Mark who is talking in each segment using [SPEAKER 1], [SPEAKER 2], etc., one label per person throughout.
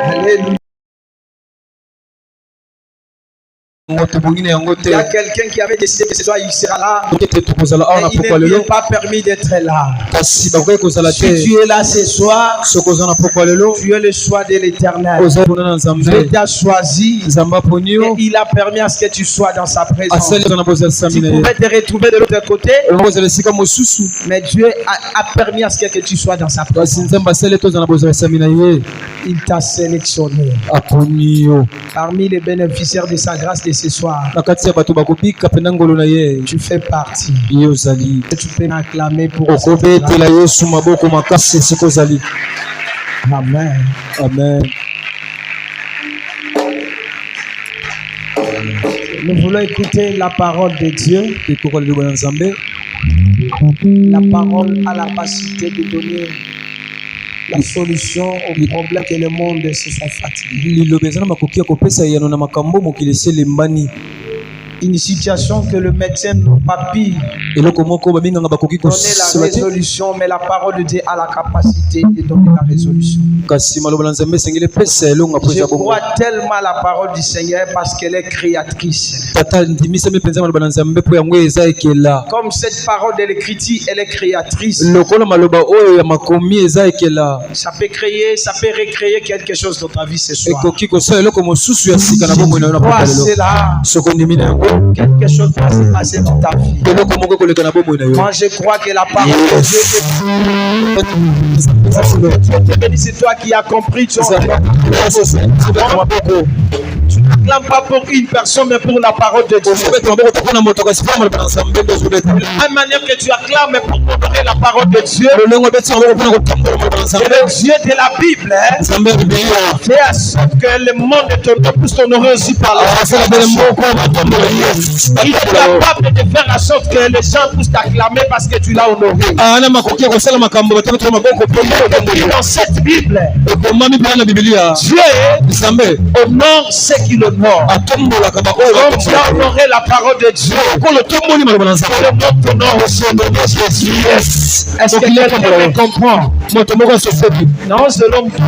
[SPEAKER 1] Alléluia. Il y a quelqu'un qui avait décidé que ce soir il sera là. Et il ne lui est pas permis d'être là. Si tu es là ce soir, tu es le choix de l'Éternel. Dieu t'a choisi et il a permis à ce que tu sois dans sa présence. Tu pouvais te retrouver de l'autre côté, mais Dieu a permis à ce que tu sois dans sa présence. Il t'a sélectionné parmi les bénéficiaires de sa grâce de ce soir. Tu fais partie. Tu peux m'acclamer pour Amen.
[SPEAKER 2] Amen.
[SPEAKER 1] Nous voulons écouter la parole de Dieu. La parole a la capacité de donner la solution aux problèmes que le monde se sont fatigués. Une situation que le médecin n'a pas pu donner la résolution, mais la parole de Dieu a la capacité de donner la résolution. Je crois tellement à la parole du Seigneur parce qu'elle est créatrice. Comme cette parole de l'écriture, elle est créatrice. Ça peut créer, ça peut recréer quelque chose dans ta vie ce soir. Quelque chose va se passer dans ta vie. Moi je crois que la parole de Dieu c'est toi qui as compris. Tu n'acclames pas pour une personne mais pour la parole de Dieu. De la même manière que tu acclames pour honorer la parole de Dieu, le Dieu de la Bible fait à sorte que le monde puisse t'honorer aussi par la parole. Il est capable de faire en sorte que les gens puissent t'acclamer parce que tu l'as honoré. Dans cette Bible, Dieu honore ceux qui l'honorent. Comme tu as honoré la parole de Dieu, le monde t'honore aussi au nom de Jésus. Est-ce que quelqu'un comprend? Non, c'est l'homme qui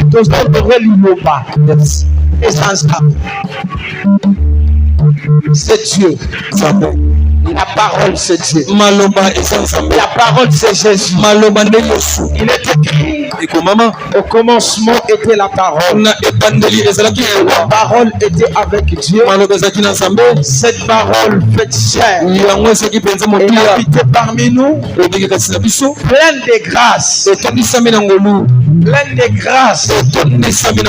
[SPEAKER 1] doit honorer l'Uloba. Et ça, c'est Dieu. La parole c'est Dieu. La parole c'est Jésus. Il est écrit au commencement était la parole. La parole était avec Dieu. Cette parole fait chair. Elle habite parmi nous. Pleine de grâce. Pleine de grâce.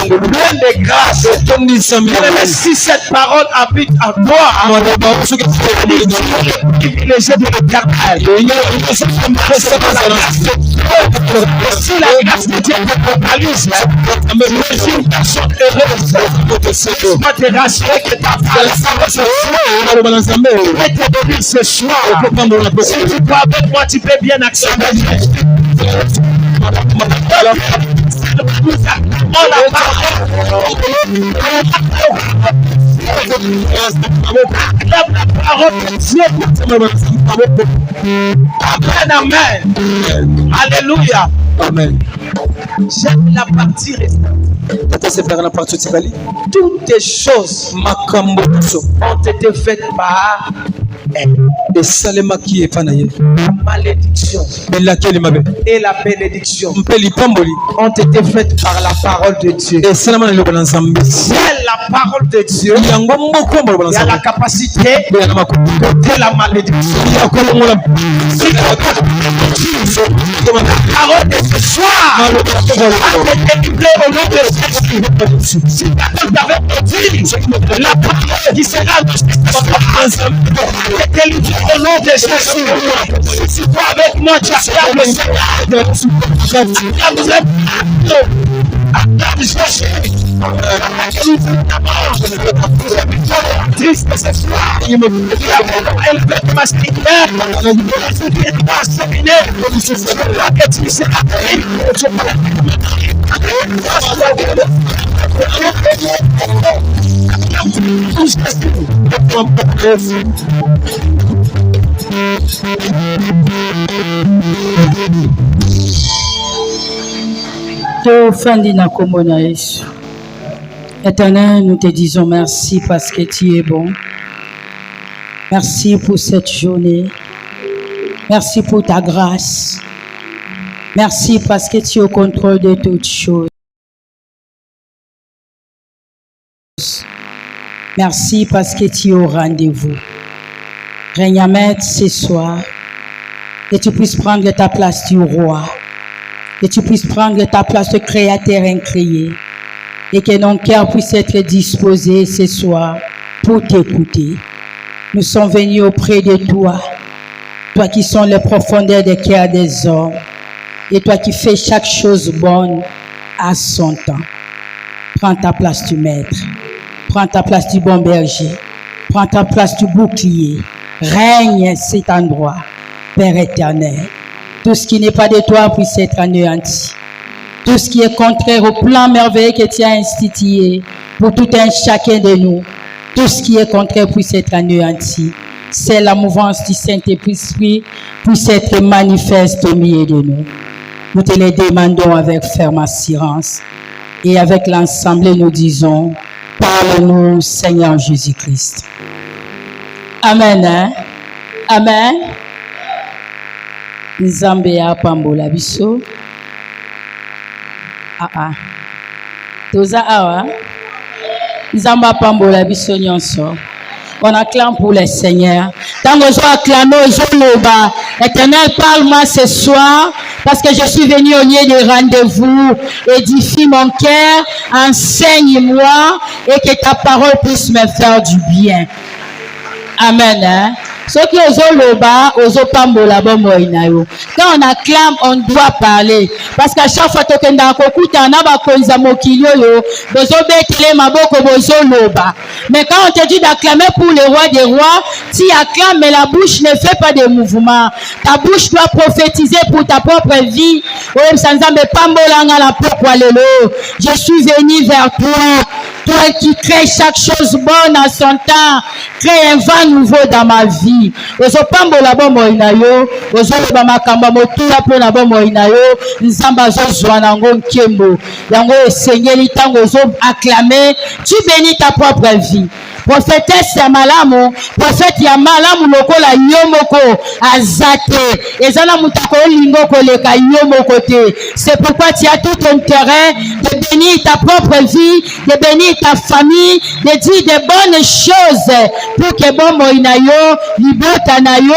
[SPEAKER 1] Pleine de grâce. Si cette parole habite en toi, privilégié de l'Éternel. Si la grâce de Dieu te focalise, tu es une personne heureuse. Moi, te rassurer que ta femme va te donner ce soir. Si tu peux avec moi, tu peux bien accéder. Amen. Alléluia.
[SPEAKER 2] Amen.
[SPEAKER 1] J'aime la partie restante. Toutes les choses ont été faites par elle.
[SPEAKER 2] Et Salema qui est fanaye.
[SPEAKER 1] La malédiction et la bénédiction ont été faites par la parole de Dieu. C'est la parole de Dieu qui a la capacité de la malédiction. La parole de ce soir a été délivrée au nom de Jésus. Si quelqu'un t'avait dit la parole qui sera délivrée au nom de Jésus. Si toi avec moi tu acclames le Seigneur, triste ce soir, il me elle veut m'aspirer,
[SPEAKER 3] Éternel, nous te disons merci parce que tu es bon. Merci pour cette journée. Merci pour ta grâce. Merci parce que tu es au contrôle de toutes choses. Merci parce que tu es au rendez-vous. Règne à maître ce soir. Que tu puisses prendre ta place du roi. Que tu puisses prendre ta place de créateur incréé. Et que nos cœurs puissent être disposés ce soir pour t'écouter. Nous sommes venus auprès de toi. Toi qui sont les profondeurs des cœurs des hommes. Et toi qui fais chaque chose bonne à son temps. Prends ta place du maître. Prends ta place du bon berger. Prends ta place du bouclier. Règne cet endroit, Père éternel. Tout ce qui n'est pas de toi puisse être anéanti. Tout ce qui est contraire au plan merveilleux que tu as institué pour tout un chacun de nous. Tout ce qui est contraire puisse être anéanti. C'est la mouvance du Saint-Esprit puisse être manifeste au milieu de nous. Nous te les demandons avec ferme assurance. Et avec l'ensemble, nous disons, parle-nous, Seigneur Jésus-Christ. Amen. Hein? Amen. Nzambea pambola biso. Toza awa. Nzamba pambola biso nyonso. On acclame pour le Seigneur. Tant que je acclame, je loba. Éternel, parle-moi ce soir, parce que je suis venu au lieu de rendez-vous. Édifie mon cœur, enseigne-moi, et que ta parole puisse me faire du bien. Amen. Hein? Ceux qui osent loba, osent pambola bombo inayo. Quand on acclame, on doit parler. Parce qu'à chaque fois que tu as un konza mokilio yo, bozo betele maboko bozo loba. Mais quand on te dit d'acclamer pour le roi des rois, tu acclames, mais la bouche ne fait pas de mouvement. Ta bouche doit prophétiser pour ta propre vie. Je suis venu vers toi. Toi qui crée chaque chose bonne à son temps, crée un vent nouveau dans ma vie. Ozo pambola bombo inayo, ozo loba makamba motura po na bombo inayo, nzamba zo zwana ngo nkembo. Yango esengeli tango ozo acclamer, tu bénis ta propre vie. Prophétesse ya malamu, prophète ya malamu lokola yomoko azate. Ezana mutako lingo koleka yomoko te. C'est pourquoi tu as tout intérêt de bénir ta propre vie, de bénir ta famille, de dire de bonnes choses pour que bon moinayo, libota nayo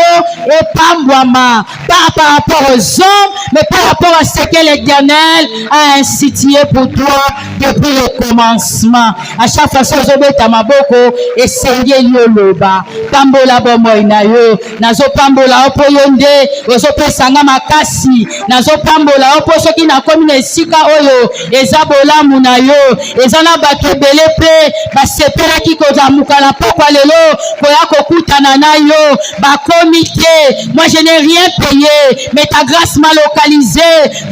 [SPEAKER 3] et pambwama. Pas par rapport aux hommes, mais par rapport à ce que l'Éternel a institué pour toi depuis le commencement. À chaque fois, je maboko et seigneur yoloba pambola bomoy na yo nazo pambola opo yonde ozo pesanga makasi nazo pambola opo soki na komi na esika oyo eza bolamu na yo eza na bato ebele pe basepelaki kozamuka na pokwa lelo koya kokutana na yo bakomi te. Moi je n'ai rien payé, mais ta grâce m'a localisé.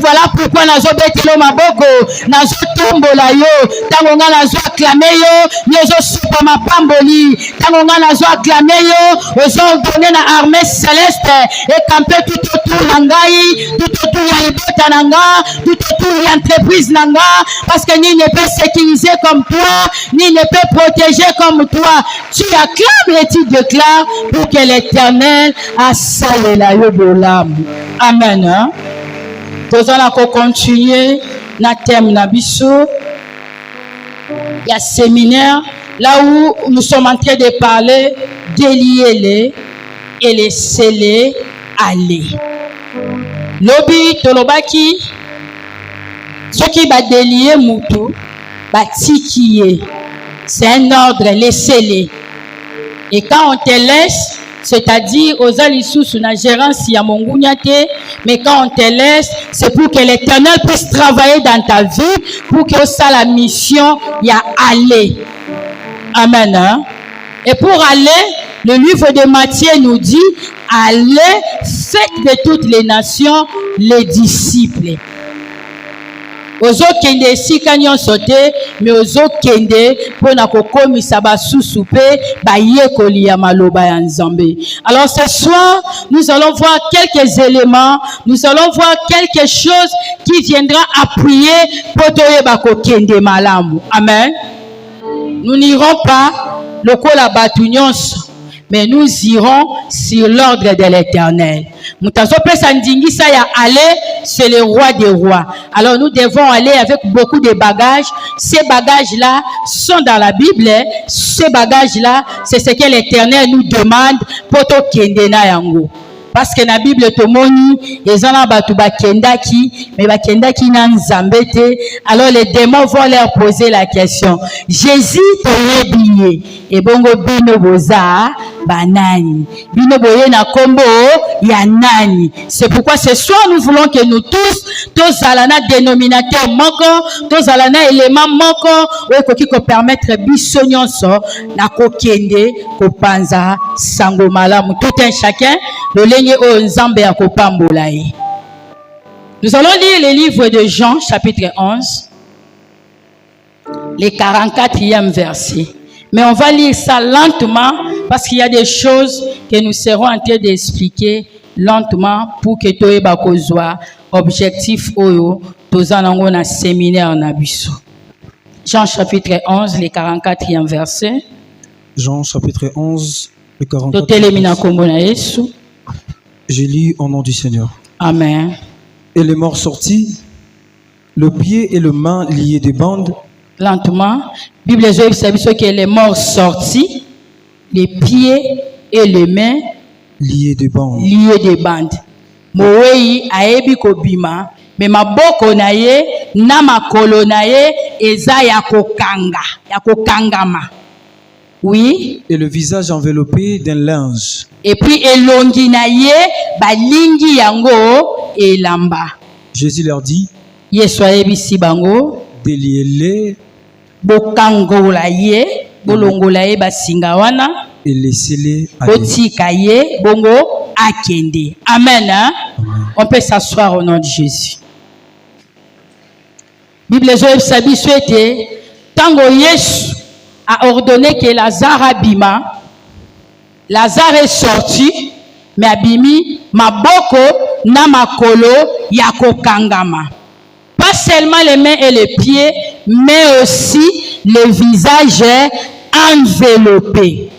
[SPEAKER 3] Voilà pourquoi nazo betelo maboko nazo tombola yo tango nga nazo acclamer yo yozo supa mapamboli tango nga nazo acclamer yo ozo donner na armée céleste et camper tout autour na ngai, tout autour ya libota na nga, tout autour ya entreprise na nga, parce que ni ne peut sécuriser comme toi, ni ne peut protéger comme toi. Tu acclames et tu déclares pour que l'Éternel a salé la yo bolam. Amen. Hein? Nous allons continuer na thème na biso. Il y a séminaire là où nous sommes en train de parler délier-les et laisser-les aller. Lobi tolobaki ce qui va délier mutu va tikier. C'est un ordre, laissez-les. Et quand on te laisse, c'est-à-dire aux alissous sous la gérance ya mongunyate, mais quand on te laisse, c'est pour que l'Éternel puisse travailler dans ta vie, pour que ça la mission y a aller. Amen. Hein? Et pour aller, le livre de Matthieu nous dit, allez, faites de toutes les nations les disciples. ozo kende esika nyonso te mais ozo kende pona kokomisa basusu pe bayekoli ya maloba ya Nzambe. Alors ce soir nous allons voir quelques éléments, nous allons voir quelque chose qui viendra appuyer pour toyeba ko kende malamu. Amen. Nous n'irons pas lokola batu nyonso, mais nous irons sur l'ordre de l'Éternel. C'est le roi des rois. Alors nous devons aller avec beaucoup de bagages. Ces bagages-là sont dans la Bible. Ces bagages-là, c'est ce que l'Éternel nous demande pour to kendena yango. Parce que la Bible tomoni ezana batu bakendaki mais bakendaki na Nzambe te. Alors les démons vont leur poser la question. Jésus toyebiye et bongo bino boza banani bino boye na kombo ya nani. C'est pourquoi ce soir nous voulons que nous tous alana dénominateur moko, tous alana élément moko ou koki ko permettre biso nyonso na kokende ko panza sango malamu tout un chacun le nous allons lire le livre de Jean, chapitre 11, le 44e verset. Mais on va lire ça lentement parce qu'il y a des choses que nous serons en train d'expliquer lentement pour que tu aies objectif oyo tozanango na séminaire na biso. Jean chapitre 11, le 44e verset.
[SPEAKER 2] Jean chapitre 11, le 44e verset. J'ai lu au nom du Seigneur.
[SPEAKER 3] Amen.
[SPEAKER 2] Et les morts sortis, le pied et le main liés des bandes.
[SPEAKER 3] Lentement. Bible dit que les morts sortis, les pieds et les mains
[SPEAKER 2] liés des bandes.
[SPEAKER 3] Liés des bandes. Moweyi aebi kobima, mais maboko na ye na makolo na ye eza ya kokangama. Oui.
[SPEAKER 2] Et le visage enveloppé d'un linge.
[SPEAKER 3] Et puis elongi na ye balingi yango elamba.
[SPEAKER 2] Jésus leur dit.
[SPEAKER 3] Yesu ayebisi bango.
[SPEAKER 2] Déliez-les.
[SPEAKER 3] Bokangola ye, bolongola ye basinga wana.
[SPEAKER 2] Et laissez-les aller.
[SPEAKER 3] Botika ye bongo akende. Amen. Hein? Amen. On peut s'asseoir au nom de Jésus. Bible Joël souhaité tango Yesu a ordonné que Lazare abima. Lazare est sorti, mais abimi maboko na makolo ya kokangama. Pas seulement les mains et les pieds, mais aussi le visage enveloppé.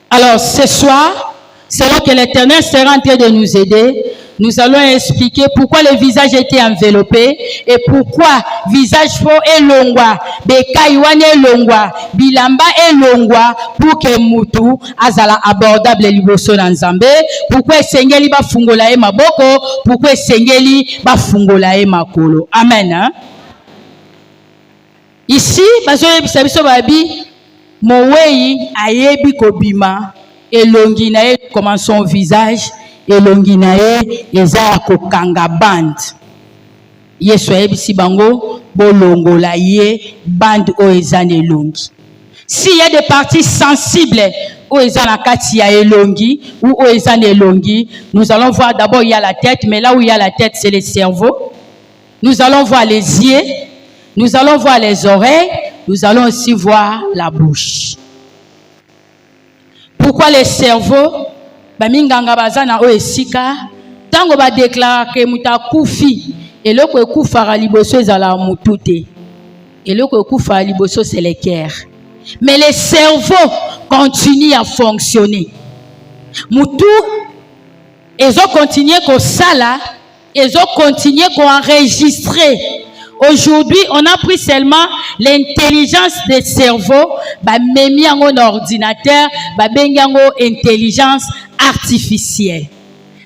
[SPEAKER 3] Alors ce soir, selon que l'Éternel sera en train de nous aider, nous allons expliquer pourquoi le visage était enveloppé et pourquoi visage faux et longwa, bekaiwane longwa, bilamba et longwa pour que mutu azala abordable liboso na Nzambe, pourquoi sengeli ba fungola e maboko, pourquoi sengeli ba fungola e makolo. Amen. Hein? Ici, bazo yebisa biso babi moweyi ayebi kobima elongi na ye comment son visage elongi na ye eza kokanga band. Yesu ayebisi bango bolongola ye band o eza na elongi. S'il y a des parties sensibles o eza na kati ya elongi ou o eza na elongi, nous allons voir d'abord il y a la tête, mais là où il y a la tête c'est le cerveau. Nous allons voir les yeux, nous allons voir les oreilles, nous allons aussi voir la bouche. Pourquoi le cerveau? Baminganga bazana o esika tango ba déclare que muta kufi eloko ekufara liboso ezala mutu te, eloko ekufara liboso c'est le cœur, mais le cerveau continue à fonctionner. Mutu ezo continuer ko sala, ezo continuer ko enregistrer. Aujourd'hui, on a pris seulement l'intelligence des cerveaux, bah memi en ordinateur, bah bengango intelligence artificielle.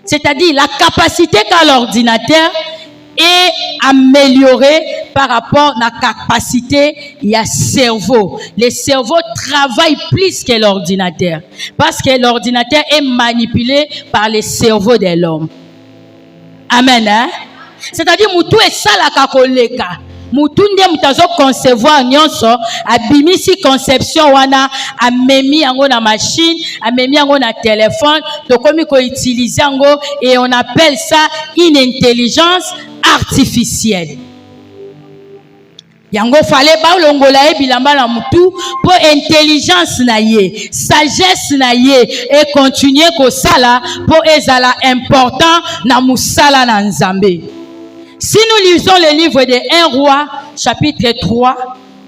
[SPEAKER 3] C'est-à-dire la capacité qu'a l'ordinateur est améliorée par rapport à la capacité il y a cerveau. Le cerveau travaille plus que l'ordinateur parce que l'ordinateur est manipulé par le cerveau de l'homme. Amen. Hein? C'est-à-dire mutu esalaka koleka mutu nde mutazo concevoir nyonso abimisi conception wana amemi yango na machine amemi yango na téléphone tokomi ko utiliser yango et on appelle ça une intelligence artificielle. Yango fale ba longola e bilamba na mutu pour intelligence na ye, sagesse na ye et continuer ko sala pour ezala important na musala na Nzambe. Si nous lisons le livre de 1 roi chapitre 3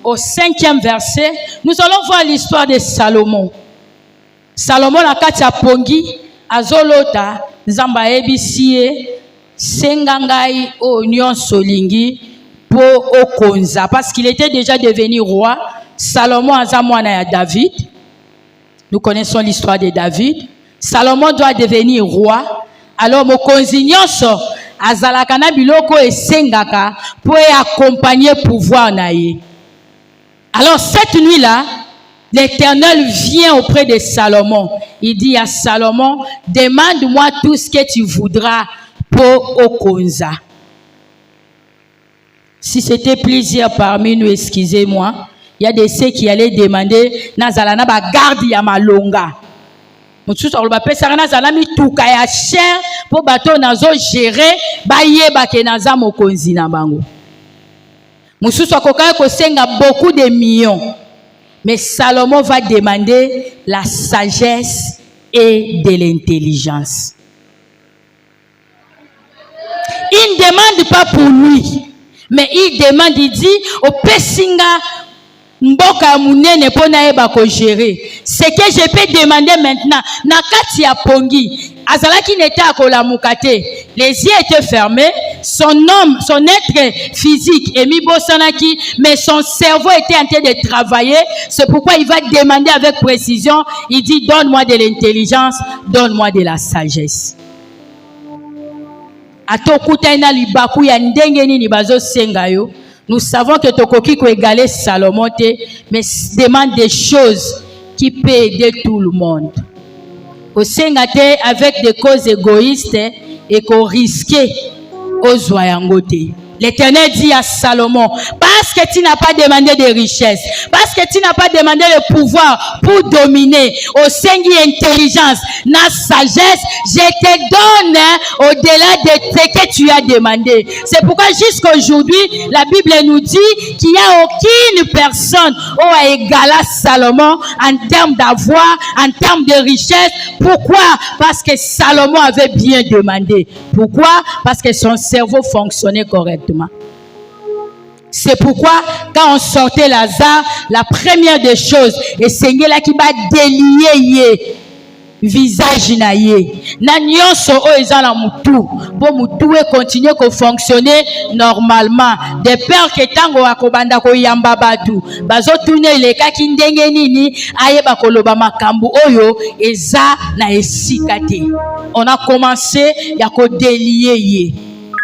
[SPEAKER 3] au 5e verset, nous allons voir l'histoire de Salomon. Salomon na kati ya pongi azolota Nzamba ebisie sengangai o nyonso lingi po okonza parce qu'il était déjà devenu roi. Salomon aza mwana ya David. Nous connaissons l'histoire de David. Salomon doit devenir roi. Alors mokonzi nyonso azalaka na biloko esengaka pour accompagner pouvoir na ye. Alors cette nuit-là, l'Éternel vient auprès de Salomon. Il dit à Salomon, demande-moi tout ce que tu voudras pour Okonza. Si c'était plusieurs parmi nous, excusez-moi, il y a des ceux qui allaient demander, Nazalana ba garde ya malonga. Moutsusu oloba pesa nazala mi tuka ya cher pour bateau nazo gérer ba yeba ke naza mokonzi na bango. Moutsusu akoka ko senga beaucoup de millions. Mais Salomon va demander la sagesse et de l'intelligence. Il ne demande pas pour lui, mais il demande, il dit, au Pessinga, Mboka munene pona eba ko gérer. Ce que je peux demander maintenant, nakati ya pongi, azalaki n'était à kolamukate. Les yeux étaient fermés, son être physique est mis bosanaki, mais son cerveau était en train de travailler. C'est pourquoi il va demander avec précision, il dit, donne-moi de l'intelligence, donne-moi de la sagesse. Atokutaina libaku ya ndenge nini bazo sengayo. Nous savons que Tokoki ko égaler Salomon, mais demande des choses qui peuvent aider tout le monde. Au sengate avec des causes égoïstes et qu'on risquait aux zoyangote. L'Éternel dit à Salomon, parce que tu n'as pas demandé de richesse, parce que tu n'as pas demandé le pouvoir pour dominer, au sein de l'intelligence, la sagesse, je te donne au-delà de ce que tu as demandé. C'est pourquoi jusqu'à aujourd'hui, la Bible nous dit qu'il n'y a aucune personne qui a égalé Salomon en termes d'avoir, en termes de richesse. Pourquoi? Parce que Salomon avait bien demandé. Pourquoi? Parce que son cerveau fonctionnait correctement. C'est pourquoi quand on sortait Lazare, la première des choses, et c'est là qui va délier visage na ye. Na nyonso o ezala mutu, pour mutu e continuer à fonctionner normalement. De peur que tango akobanda ko yamba batu, bazo tourner le kaki ndenge nini ayeba koloba makambu oyo eza na esikate. On a commencé ya ko délier ye.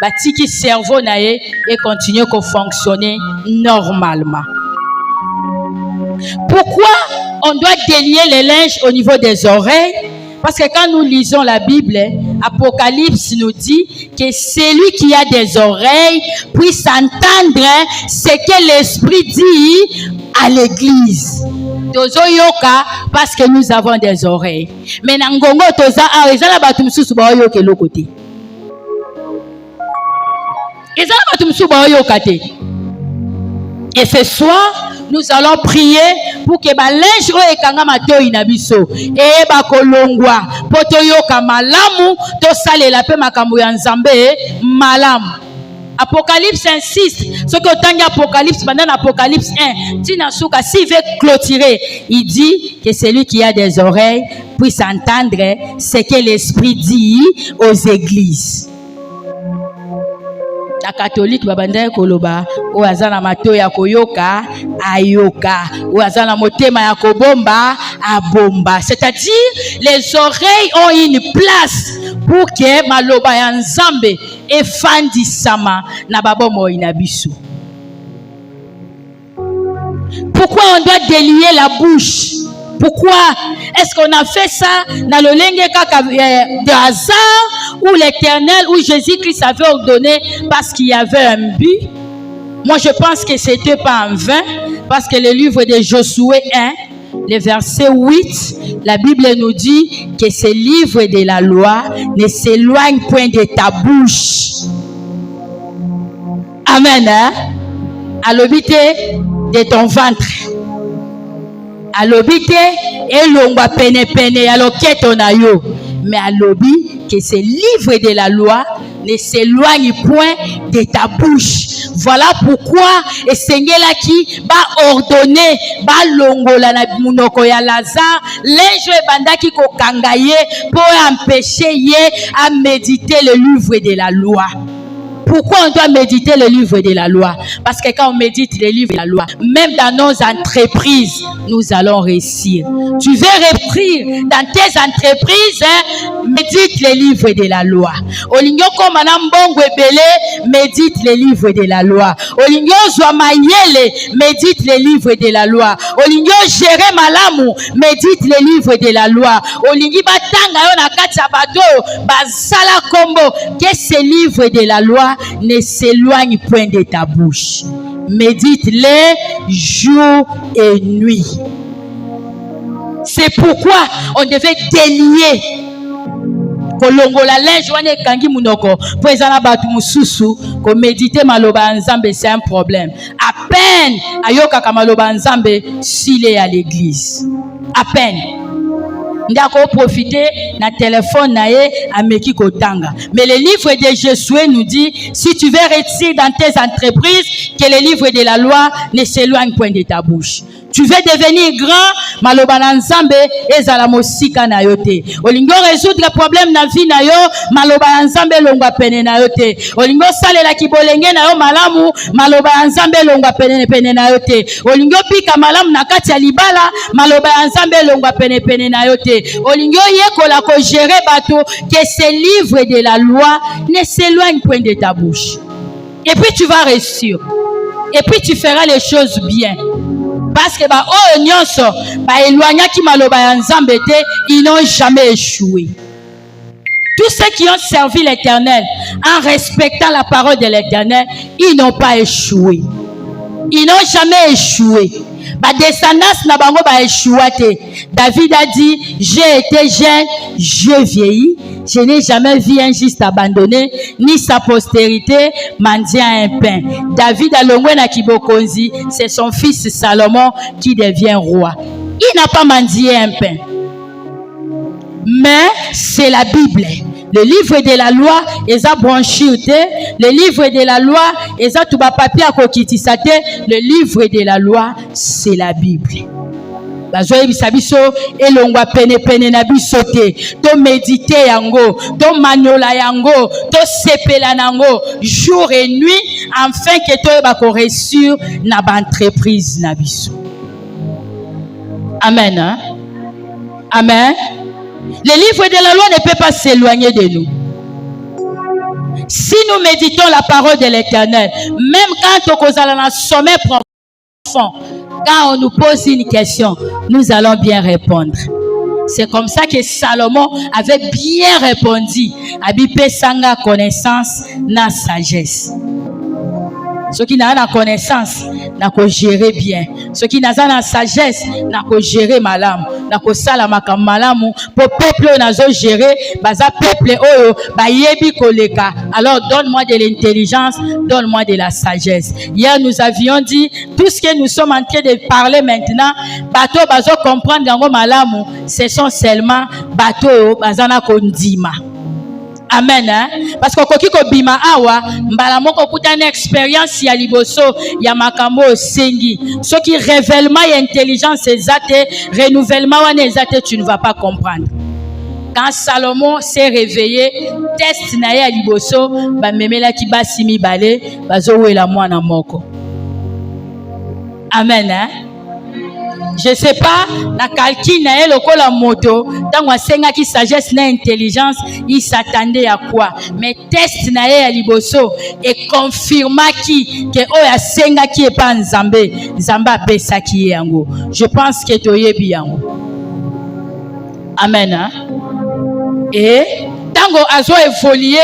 [SPEAKER 3] Batiki cerveau nae et continue à fonctionner normalement. Pourquoi on doit délier les linges au niveau des oreilles? Parce que quand nous lisons la Bible, Apocalypse nous dit que celui qui a des oreilles puisse entendre ce que l'Esprit dit à l'Église. Tozo yoka parce que nous avons des oreilles. Mais nangongo toza ezala batu mususu ba yoke lokote. Et ce soir, nous allons prier pour que ba linge o ekanga mato inabiso e ba kolongwa poto yoka malamu to salela pe makambo ya Nzambe malamu. Apocalypse insiste, ce que autant Apocalypse, pendant Apocalypse 1, Tinasuka, s'il veut clôturer, il dit que celui qui a des oreilles puisse entendre ce que l'Esprit dit aux églises. La catholique babanda koloba o azana mato ya koyoka ayoka o azana motema ya kobomba abomba, c'est-à-dire les oreilles ont une place pour que maloba ya Nzambe efandisama na babomo inabisu. Pourquoi on doit délier la bouche? Pourquoi est-ce qu'on a fait ça dans le lenge de hasard où l'Éternel, où Jésus-Christ avait ordonné parce qu'il y avait un but? Moi, je pense que c'était pas en vain, parce que le livre de Josué 1, le verset 8, la Bible nous dit que ce livre de la loi ne s'éloigne point de ta bouche. Amen. Hein? alobite de ton ventre. Alobite elongwa pene pene ya loketo na yo. Mais alobi que ce livre de la loi ne s'éloigne point de ta bouche. Voilà pourquoi esengela ki ba ordonner ba longola na munoko ya Lazare lenjo ebandaki ko kangaye pour empêcher ye à méditer le livre de la loi. Pourquoi on doit méditer le livre de la loi? Parce que quand on médite le livre de la loi, même dans nos entreprises, nous allons réussir. Tu veux réussir dans tes entreprises, médite le livre de la loi. Olingyo madame Bongo Ebele, médite le livre de la loi. Olingyo Zwamayele, médite le livre de la loi. Olingyo Géré Malamu, médite le livre de la loi. Olingi Batanga Yona Katsabato, Bazala Kombo, que ce livre de la loi ne s'éloigne point de ta bouche. Médite-les jour et nuit. C'est pourquoi on devait délier kolongola linge wana ekangi munoko po ezana batu mususu ko méditer maloba nzambe. C'est un problème. À peine ayokaka maloba nzambe s'il est à l'église. À peine ndako profiter na téléphone nae ameki kotanga. Mais le livre de Josué nous dit, si tu veux réussir dans tes entreprises, que le livre de la loi ne s'éloigne point de ta bouche. Tu veux devenir grand, maloba na nzambe ezala mosika na yo te. Olingo résoudre problème na vie na yo, maloba na nzambe longwa pene na yo te. Olingo salela kibolenge na yo malamu, maloba na nzambe longwa pene na yo te. Olingo pika malamu na kati ya libala, maloba na nzambe longwa pene na yo te. Olingo yekola ko gérer bato, que ce livre de la loi ne s'éloigne point de ta bouche. Et puis tu vas réussir. Et puis tu feras les choses bien. Parce que ils n'ont jamais échoué. Tous ceux qui ont servi l'Éternel en respectant la parole de l'Éternel, ils n'ont pas échoué. Ils n'ont jamais échoué. Descendance n'a pas échoué. David a dit, j'ai été jeune, je vieillis. Je n'ai jamais vu un juste abandonné, ni sa postérité mendier un pain. David a longé na kibokonzi, c'est son fils Salomon qui devient roi. Il n'a pas mendié un pain. Mais c'est la Bible. Le livre de la loi, ils ont branché. Le livre de la loi, ils ont tout bas papier à kokitisate. Le livre de la loi, c'est la Bible. Bazoye bisabiso elongwa pene na biso te to méditer yango to manyola yango to sepela nango jour et nuit afin que to ba ko réussir na ba entreprise na biso. Amen, hein? Amen. Le livre de la loi ne peut pas s'éloigner de nous. Si nous méditons la parole de l'Éternel, même quand on cause un sommet profond, quand on nous pose une question, nous allons bien répondre. C'est comme ça que Salomon avait bien répondu. Abipé sanga connaissance na sagesse. Ceux qui n'ont pas de connaissance, n'a qu'à gérer bien. Ceux qui n'ont pas de sagesse, n'a qu'à gérer malam. N'a qu'à salamaka malam. Pour peuple, n'a qu'à gérer. Baza peuple, oyo, ba yebi koleka. Alors, donne-moi de l'intelligence, donne-moi de la sagesse. Hier, nous avions dit, tout ce que nous sommes en train de parler maintenant, bateau, bazo comprendre yango malam, ce sont seulement bateau, bazana kondima. Amen, hein? Parce que koki ko bima awa mbala moko kuta une expérience ya liboso ya makambo sengi ce qui révèlement et intelligence ezate renouvellement wana ezate tu ne vas pas comprendre. Quand Salomon s'est réveillé test na ya liboso ba memela ki basi mibale bazo wela mwana moko. Amen, hein? Je sais pas, la calcul na lokola moto, tango asenga ki sagesse na intelligence, il s'attendait à quoi? Mais test na ya liboso et confirma ki que o asenga ki e pa nzambe, nzamba pesa ki yango. Je pense que toyebi yango. Amen, hein? Et tango azo évoluer,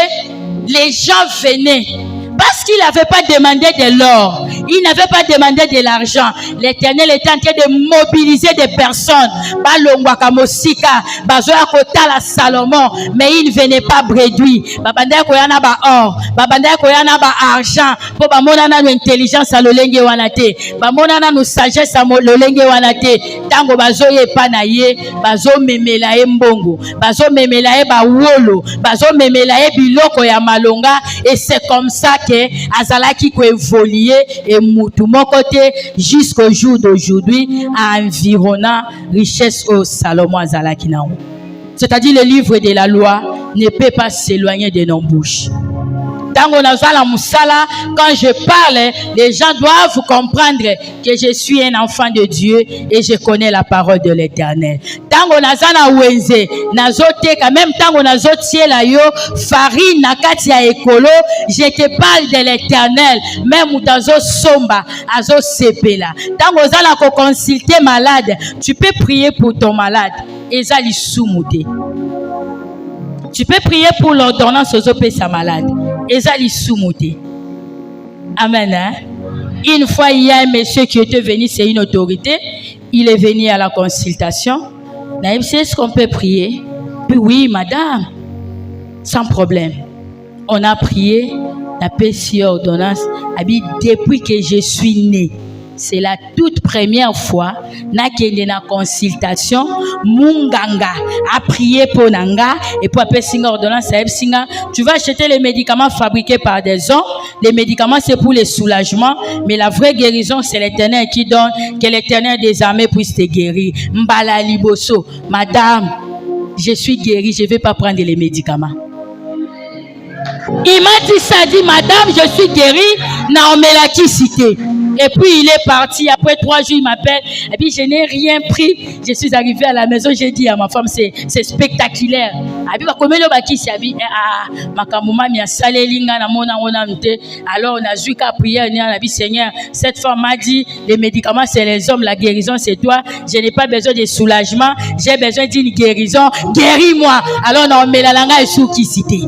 [SPEAKER 3] les gens venaient. Parce qu'il n'avait pas demandé de l'or, il n'avait pas demandé de l'argent. L'Éternel était en train de mobiliser des personnes. Balongwaka Mosika, Bazoya Kotala Salomon, mais il ne venait pas bredouille. Babanda koyana ba or, babanda koyana ba argent, pour bamonana no intelligence à l'olenge wanate, bamonana no sagesse à l'olenge wanate. Tango bazoye panaye, bazo memela e mbongo, bazo memela e ba wolo, bazo memela e biloko ya malonga, et c'est comme ça que azalaki ko évoluer et mutu mokote jusqu'au jour d'aujourd'hui à environnant richesse au Salomon azalaki na. C'est-à-dire le livre de la loi ne peut pas s'éloigner de nos bouches. Quand je parle, les gens doivent comprendre que je suis un enfant de Dieu et je connais la parole de l'Éternel. Tango nazana wenze, nazote quand même tango nazotie la yo farine nakati ya ekolo, je te parle de l'Éternel. Même utazo somba, azo sepela. Tango zala ko consulter malade, tu peux prier pour ton malade. Ezali soumouté. Tu peux prier pour l'ordonnance aux opérations malades. Ezali soumouté. Amen. Hein? Une fois, il y a un monsieur qui était venu, c'est une autorité. Il est venu à la consultation. Est-ce qu'on peut prier? Puis oui, madame. Sans problème. On a prié. La PCA ordonnance. Depuis que je suis né. C'est la toute première fois que na consultation munganga a prié pour nanga et pour appeler singa ordonnance singa. Tu vas acheter les médicaments fabriqués par des hommes. Les médicaments c'est pour le soulagement, mais la vraie guérison c'est l'Éternel qui donne. Que l'Éternel des armées puisse te guérir. Mbala liboso, madame, je suis guérie, je vais pas prendre les médicaments. Il m'a dit ça, dit madame, je suis guérie, Naomelaki cité. Et puis il est parti. Après 3 jours, il m'appelle. Et puis je n'ai rien pris. Je suis arrivé à la maison. J'ai dit à ma femme, c'est spectaculaire. Alors on a joué qu'à prier. On a dit Seigneur, cette femme m'a dit les médicaments c'est les hommes, la guérison c'est toi. Je n'ai pas besoin de soulagement. J'ai besoin d'une guérison. Guéris-moi. Alors on met la langue et sous qui cité.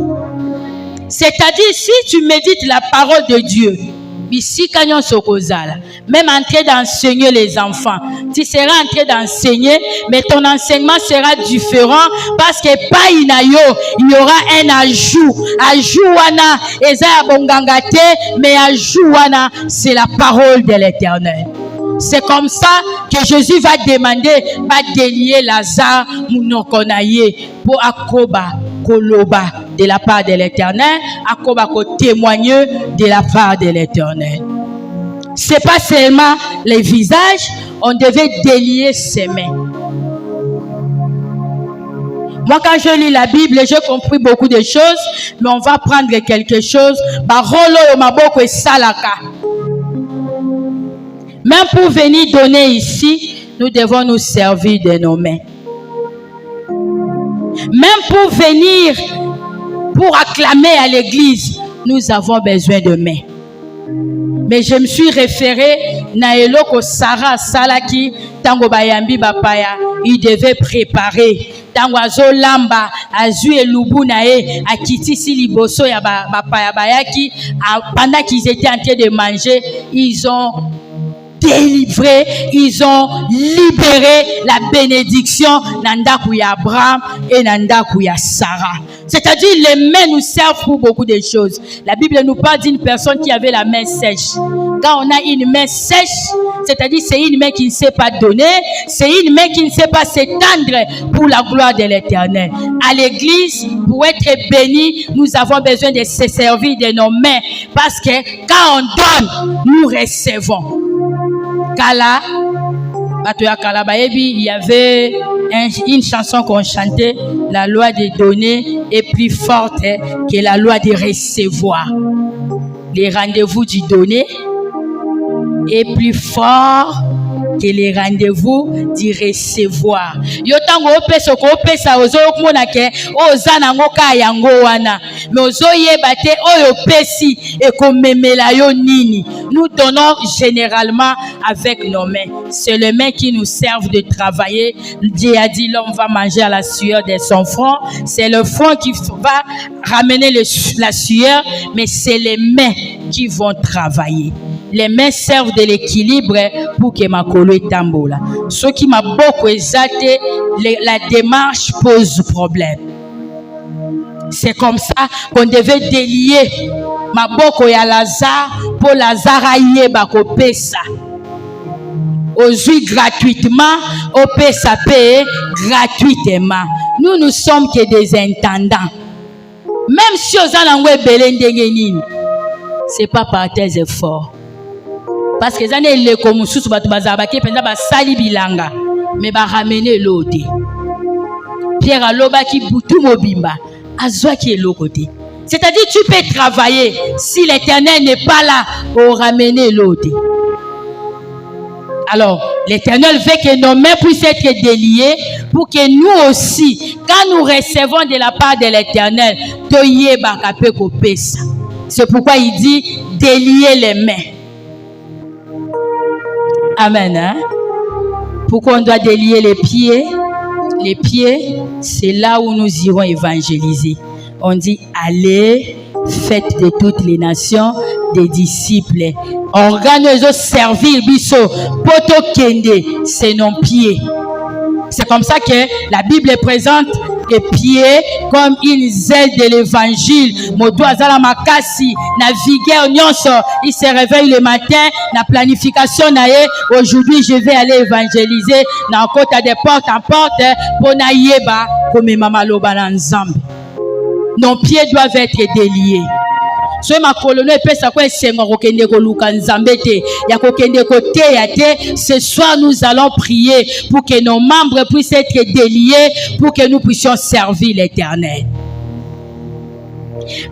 [SPEAKER 3] C'est-à-dire si tu médites la parole de Dieu. Ici, même en train d'enseigner les enfants, tu seras en train d'enseigner, mais ton enseignement sera différent parce que pas il y aura un ajout. Ajout wana, mais ajout wana, c'est la parole de l'Éternel. C'est comme ça que Jésus va demander, va délier Lazare, Mounokonaye, pour Akoba, Koloba, de la part de l'Éternel, Akoba, témoigneux de la part de l'Éternel. C'est pas seulement les visages, on devait délier ses mains. Moi, quand je lis la Bible, j'ai compris beaucoup de choses, mais on va prendre quelque chose. Barolo Yomaboko et Salaka. Même pour venir donner ici, nous devons nous servir de nos mains. Même pour venir, pour acclamer à l'église, nous avons besoin de mains. Mais je me suis référé na eloko Sarah Salaki tango bayambi bapaya, il devait préparer tango azolamba azui elubu nae akitisi liboso ya bapaya bayaki pendant qu'ils étaient en train de manger, ils ont délivré, ils ont libéré la bénédiction nandaku ya Abraham et nandaku ya Sarah. C'est-à-dire les mains nous servent pour beaucoup de choses. La Bible nous parle d'une personne qui avait la main sèche. Quand on a une main sèche, c'est-à-dire c'est une main qui ne sait pas donner, c'est une main qui ne sait pas s'étendre pour la gloire de l'Éternel. À l'église, pour être béni, nous avons besoin de se servir de nos mains parce que quand on donne, nous recevons. Kala, il y avait une chanson qu'on chantait, la loi de donner est plus forte que la loi de recevoir. Les rendez-vous du donner est plus fort que les rendez-vous du recevoir. Yo tango opesa ko opesa ozo komona ke oza nango ka yango wana. Mais ozo yebate oyo pesi e komemela yo nini. Nous donnons généralement avec nos mains. C'est les mains qui nous servent de travailler. Dieu a dit l'homme va manger à la sueur de son front. C'est le front qui va ramener la sueur, mais c'est les mains qui vont travailler. Les mains servent de l'équilibre pour que ma colo tambola. Ce qui m'a beaucoup exalté, la démarche pose problème. C'est comme ça qu'on devait délier ma boko ya Lazare pour Lazare aïe bako pesa. Aujourd'hui gratuitement, au pesa paye gratuitement. Nous ne sommes que des intendants. Même si aux anangwe belendengeni, c'est pas par tes efforts. Parce que les années les comme sous batu bazabaki penda ba sali bilanga, mais ba ramener l'autre. Pierre aloba ki butu mobimba, azwa ki l'autre. C'est-à-dire tu peux travailler si l'Éternel n'est pas là pour ramener l'autre. Alors, l'Éternel veut que nos mains puissent être déliées pour que nous aussi, quand nous recevons de la part de l'Éternel, c'est pourquoi il dit délier les mains. Amen. Hein? Pourquoi on doit délier les pieds? Les pieds, c'est là où nous irons évangéliser. On dit allez, faites de toutes les nations des disciples. Organisez servir biso poto kende, c'est nos pieds. C'est comme ça que la Bible présente les pieds comme une aile de l'évangile. Moto azala makasi na vigueur nyonso, il se réveille le matin na planification nae. Aujourd'hui je vais aller évangéliser na kota de porte en porte pour na yeba comme mama loba na nzambe. Nos pieds doivent être déliés. Ce soir nous allons prier pour que nos membres puissent être déliés, pour que nous puissions servir l'Éternel.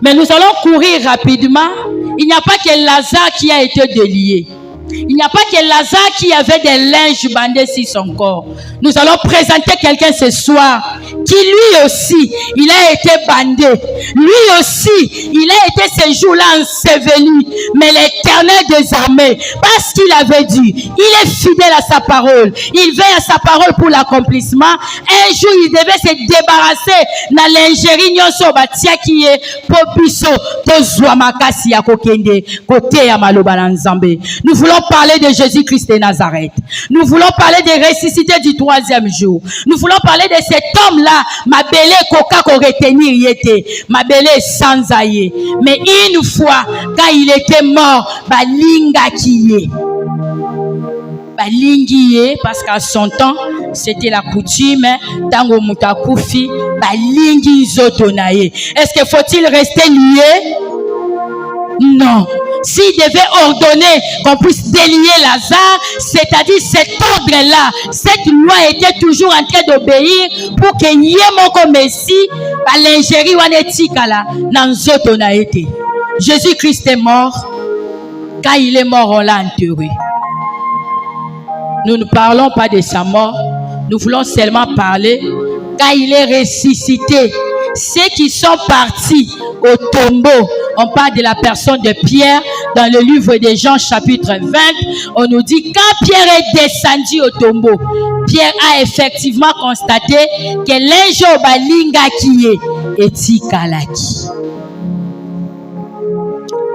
[SPEAKER 3] Mais nous allons courir rapidement. Il n'y a pas que Lazare qui a été délié. Il n'y a pas que Lazare qui avait des linges bandés sur son corps. Nous allons présenter quelqu'un ce soir qui lui aussi, il a été bandé. Lui aussi, il a été ces jours-là enseveli. Mais l'Éternel des armées, parce qu'il avait dit, il est fidèle à sa parole. Il veille à sa parole pour l'accomplissement. Un jour, il devait se débarrasser de la lingerie nyonso batia qui est popiso tozwa makasi ya kokende côté ya maloba na nzambe. Nous voulons parler de Jésus-Christ de Nazareth. Nous voulons parler des ressuscités du troisième jour. Nous voulons parler de cet homme-là, Mabele Koka ko retenir yete, Mabele sans aïe. Mais une fois, quand il était mort, balinga kiye. Balingiye, parce qu'à son temps, c'était la coutume, tango mutakufi, balingi zotonaye. Est-ce que faut-il rester lié? Non. S'il devait ordonner qu'on puisse délier Lazare, c'est-à-dire cet ordre-là, cette loi était toujours en train d'obéir pour que Yemoko Messi, la lingerie wanetikala, nanzoto na été. Jésus-Christ est mort. Quand il est mort, on l'a enterré. Nous ne parlons pas de sa mort. Nous voulons seulement parler quand il est ressuscité. Ceux qui sont partis au tombeau, on parle de la personne de Pierre dans le livre de Jean chapitre 20, on nous dit quand Pierre est descendu au tombeau, Pierre a effectivement constaté que l'ange balinga qui est etikalaki.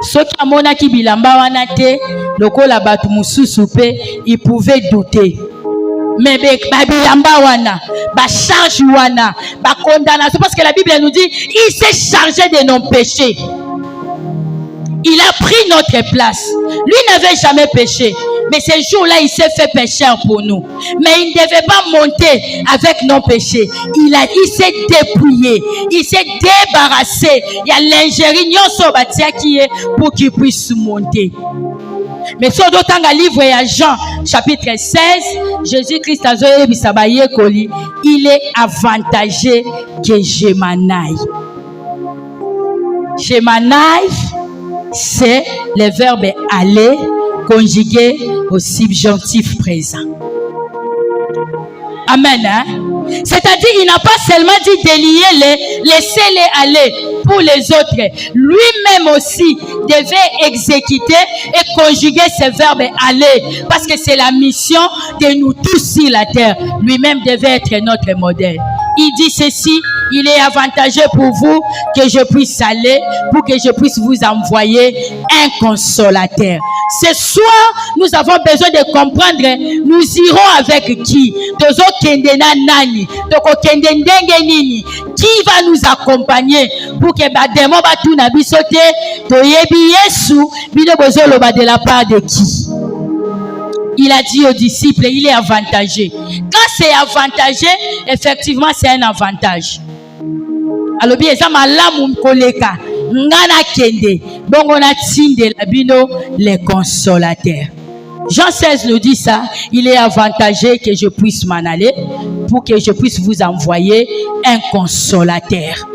[SPEAKER 3] Ceux qui amona ki bilamba wana te lokola batu mususu pe, ils pouvaient douter. Mais babilamba wana, ba charge wana, ba condamnation, parce que la Bible nous dit il s'est chargé de nos péchés. Il a pris notre place. Lui n'avait jamais péché. Mais ce jour-là, il s'est fait pécheur pour nous. Mais il ne devait pas monter avec nos péchés. Il s'est dépouillé. Il s'est débarrassé. Il y a l'ingérie qui est pour qu'il puisse monter. Mais sur d'autres livre à Jean chapitre 16, Jésus-Christ a dit il est avantagé que je m'en aille. Je m'en aille. C'est le verbe aller conjugué au subjonctif présent. Amen. Hein? C'est-à-dire, il n'a pas seulement dit délier-les, laissez-les aller pour les autres. Lui-même aussi devait exécuter et conjuguer ce verbe aller. Parce que c'est la mission de nous tous sur la terre. Lui-même devait être notre modèle. Il dit ceci, il est avantageux pour vous que je puisse aller, pour que je puisse vous envoyer un consolateur. Ce soir, nous avons besoin de comprendre, nous irons avec qui? Qui va nous accompagner pour que bademo batu na bisote toyebi Yesu bino bozolo ba de la part de qui? Il a dit aux disciples, il est avantageux. Quand c'est avantageux, effectivement, c'est un avantage. Alors bien, ça m'a l'amour koleka, ngana kende, bon on a tinde la bino les consolateurs. Jean 16 nous dit ça, il est avantageux que je puisse m'en aller pour que je puisse vous envoyer un consolateur.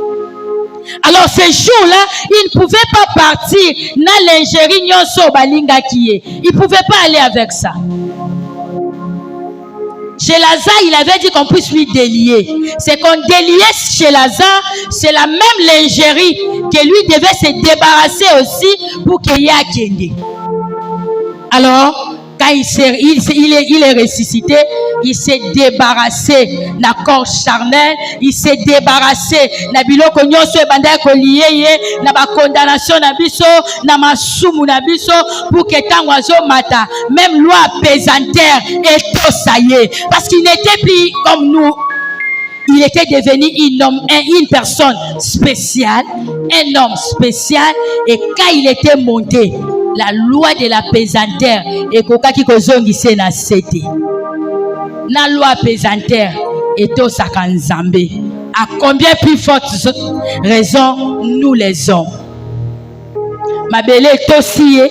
[SPEAKER 3] Alors ce jour-là, il ne pouvait pas partir dans l'ingérie nyonso balinga kiye. Il ne pouvait pas aller avec ça. Chez Lazare, il avait dit qu'on puisse lui délier. C'est qu'on déliait chez Lazare, c'est la même lingerie que lui devait se débarrasser aussi pour qu'il y ait à Kende. Alors, quand il est ressuscité, il s'est débarrassé de la corps charnel, il s'est débarrassé de biloko nyonso ebanda ko lié na ba condamnation na biso na masumu na biso pour que tango azomata même loi pesanteur et tout ça y est, parce qu'il n'était plus comme nous. Il était devenu une personne spéciale, un homme spécial, et quand il était monté, la loi de la pesanteur et kokaki kozongise na sete. La loi pesanteur et tout ça kanzambe. À combien plus forte raison nous les hommes? Mabele tosie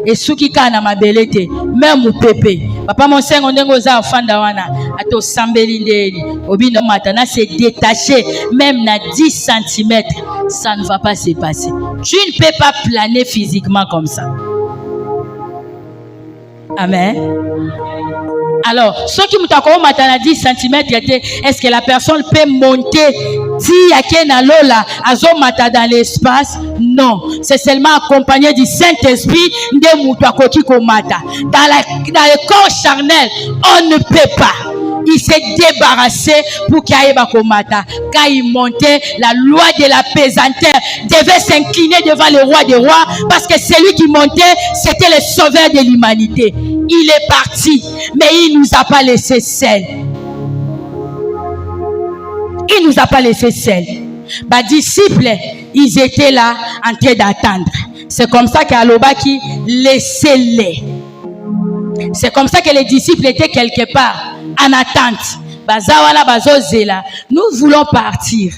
[SPEAKER 3] et suki kana mabele te même pepe. Papa mon sengo ndengo za fanda wana ato sambeli ndeli obino matana se détacher même na 10 cm, ça ne va pas se passer. Tu ne peux pas planer physiquement comme ça. Amen. Alors, ceux qui m'ont matana 10 cm, est-ce que la personne peut monter si yake na lola azomata dans l'espace? Non, c'est seulement accompagné du Saint-Esprit de mutakoki komata. Dans le corps charnel, on ne peut pas. Il s'est débarrassé pour qu'il aille bakomata. Quand il montait, la loi de la pesanteur devait s'incliner devant le roi des rois, parce que celui qui montait, c'était le sauveur de l'humanité. Il est parti, mais il nous a pas laissé seuls. Il nous a pas laissé seuls. Les disciples, ils étaient là en train d'attendre. C'est comme ça qu'Alobaki laissez-les. C'est comme ça que les disciples étaient quelque part en attente. Nous voulons partir.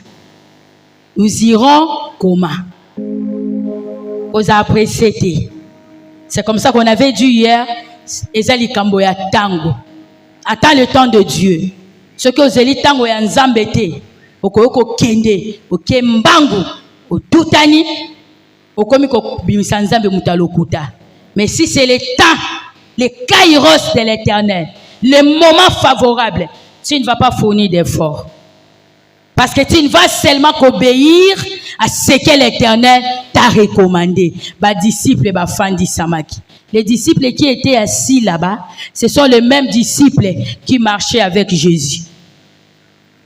[SPEAKER 3] Nous irons comment? Aux appréciés. C'est comme ça qu'on avait dit hier. Ezali kamboya tango. Attends le temps de Dieu. Ce que vous avez tango ya nzambete. Oko kende, okembangu, otutani, okomi ko bimisa nzambe mutalokuta. Mais si c'est le temps, le kairos de l'Éternel, le moment favorable, tu ne vas pas fournir d'efforts. Parce que tu ne vas seulement qu'obéir à ce que l'Éternel t'a recommandé. Ba disciples, ba fandi samaki. Les disciples qui étaient assis là-bas, ce sont les mêmes disciples qui marchaient avec Jésus.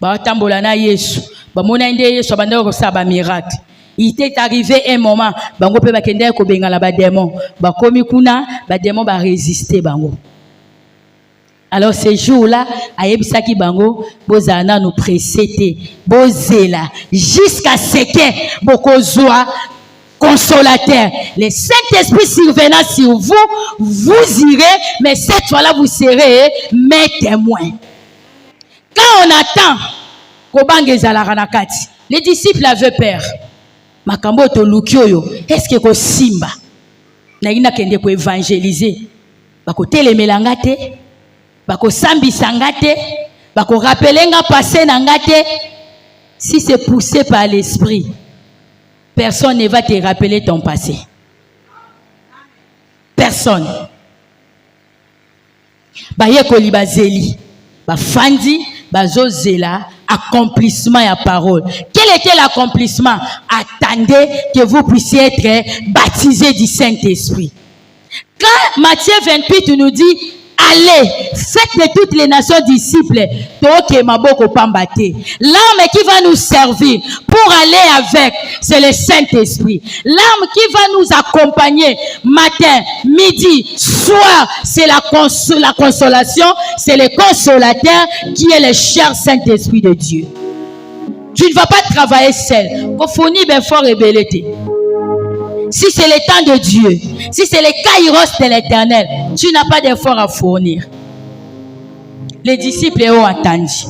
[SPEAKER 3] Ba tambolana Yesu, ba monande Yesu banda ko sa ba miracle. Il était arrivé un moment, bango pe ba kende ko bengala ba démon, ba komi kuna, ba démon ba résister bango. Alors ces jours-là, ayebisaki bango bozana nous précéder, bozela jusqu'à ce que bokozwa consolateur. Le Saint-Esprit survenant sur vous, vous irez, mais cette fois-là vous serez mes témoins. Quand on attend, les disciples avaient peur. Makambo to lukioyo, est-ce que ko simba na ina kende ko évangéliser, bako telemela ngate, bako sambisa ngate, bako rappeler nga passé na ngate. Si c'est poussé par l'esprit, personne ne va te rappeler ton passé. Personne. Baye ko libazeli, ba fandi bazo zela accomplissement ya parole. Quel était l'accomplissement? Attendez que vous puissiez être baptisés du Saint-Esprit. Quand Matthieu 28 nous dit allez, faites de toutes les nations disciples. L'arme qui va nous servir pour aller avec, c'est le Saint-Esprit. L'arme qui va nous accompagner matin, midi, soir, c'est la consolation, c'est le consolateur qui est le cher Saint-Esprit de Dieu. Tu ne vas pas travailler seul. Pour fournir bien fort et belleté. Si c'est le temps de Dieu, si c'est le kairos de l'Éternel, tu n'as pas d'effort à fournir. Les disciples ont attendu.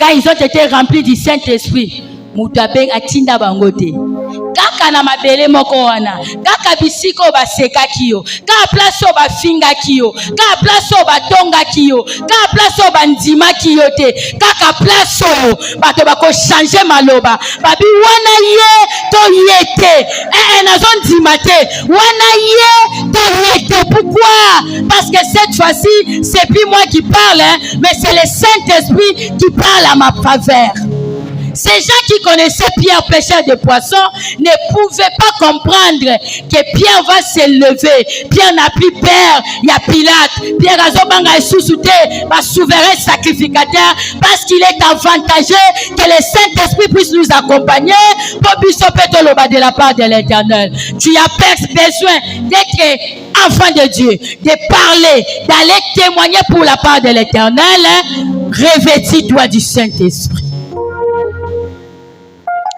[SPEAKER 3] Quand ils ont été remplis du Saint-Esprit, Moutaben atinda bangote. Kaka na mabele moko wana, kaka bisiko ba seka kiyo, kaka place ba finga kiyo, kaka place ba tonga kiyo, kaka place ba ndima kiyo te, kaka place yo bato ba ko changer maloba, babi wana ye to yete, nazon ndima te, wana ye to yete. Pourquoi? Parce que cette fois-ci, c'est plus moi qui parle, mais c'est le Saint-Esprit qui parle à ma faveur. Ces gens qui connaissaient Pierre, pêcheur de poissons, ne pouvaient pas comprendre que Pierre va se lever. Pierre n'a plus peur, il y a Pilate. Pierre a sous-souté, ma souverain sacrificateur, parce qu'il est avantageux que le Saint-Esprit puisse nous accompagner pour de la part de l'Éternel. Tu as besoin d'être enfant de Dieu, de parler, d'aller témoigner pour la part de l'Éternel. Revêtis-toi du Saint-Esprit.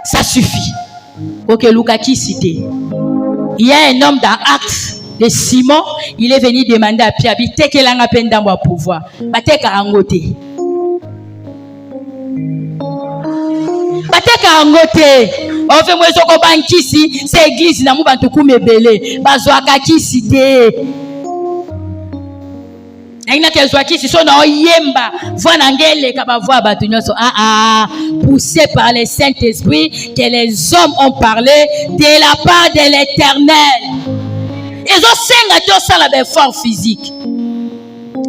[SPEAKER 3] Ça suffit. Ok, Lucas qui cité. Il y a un homme dans Actes de Simon, il est venu demander à Pierre, t'es que l'on a peine d'avoir pouvoir. T'es qu'à angote. T'es qu'à angote. On fait moi ce qu'on va ici, c'est église, n'a mou bantuku mebele. Bazoaka qui cité. Poussé par le Saint-Esprit que les hommes ont parlé de la part de l'Éternel. Ils ont senga tout ça la effort physique.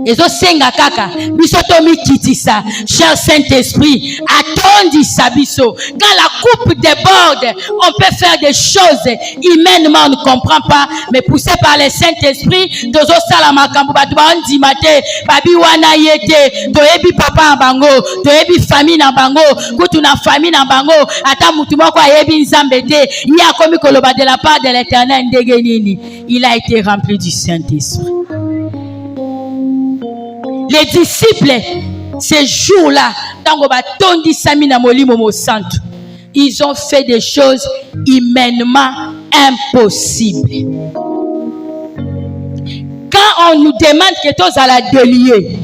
[SPEAKER 3] Ils ont senga kaka bisotomi kitisa. Cher Saint-Esprit, attendi sabiso. Quand la coupe déborde, on peut faire des choses humainement on ne comprend pas, mais poussé par le Saint-Esprit, dozo sala makambu batu ba ndimate, babi wana yete, toyebi papa bango, toyebi famille na bango, kutu na famille na bango, ata mutu moko ayebi nzambe te, ya komi koloba de la part de l'Éternel ndenge nini. Il a été rempli du Saint-Esprit. Les disciples, ces jours-là, ils ont fait des choses humainement impossibles. Quand on nous demande que tous à la délier,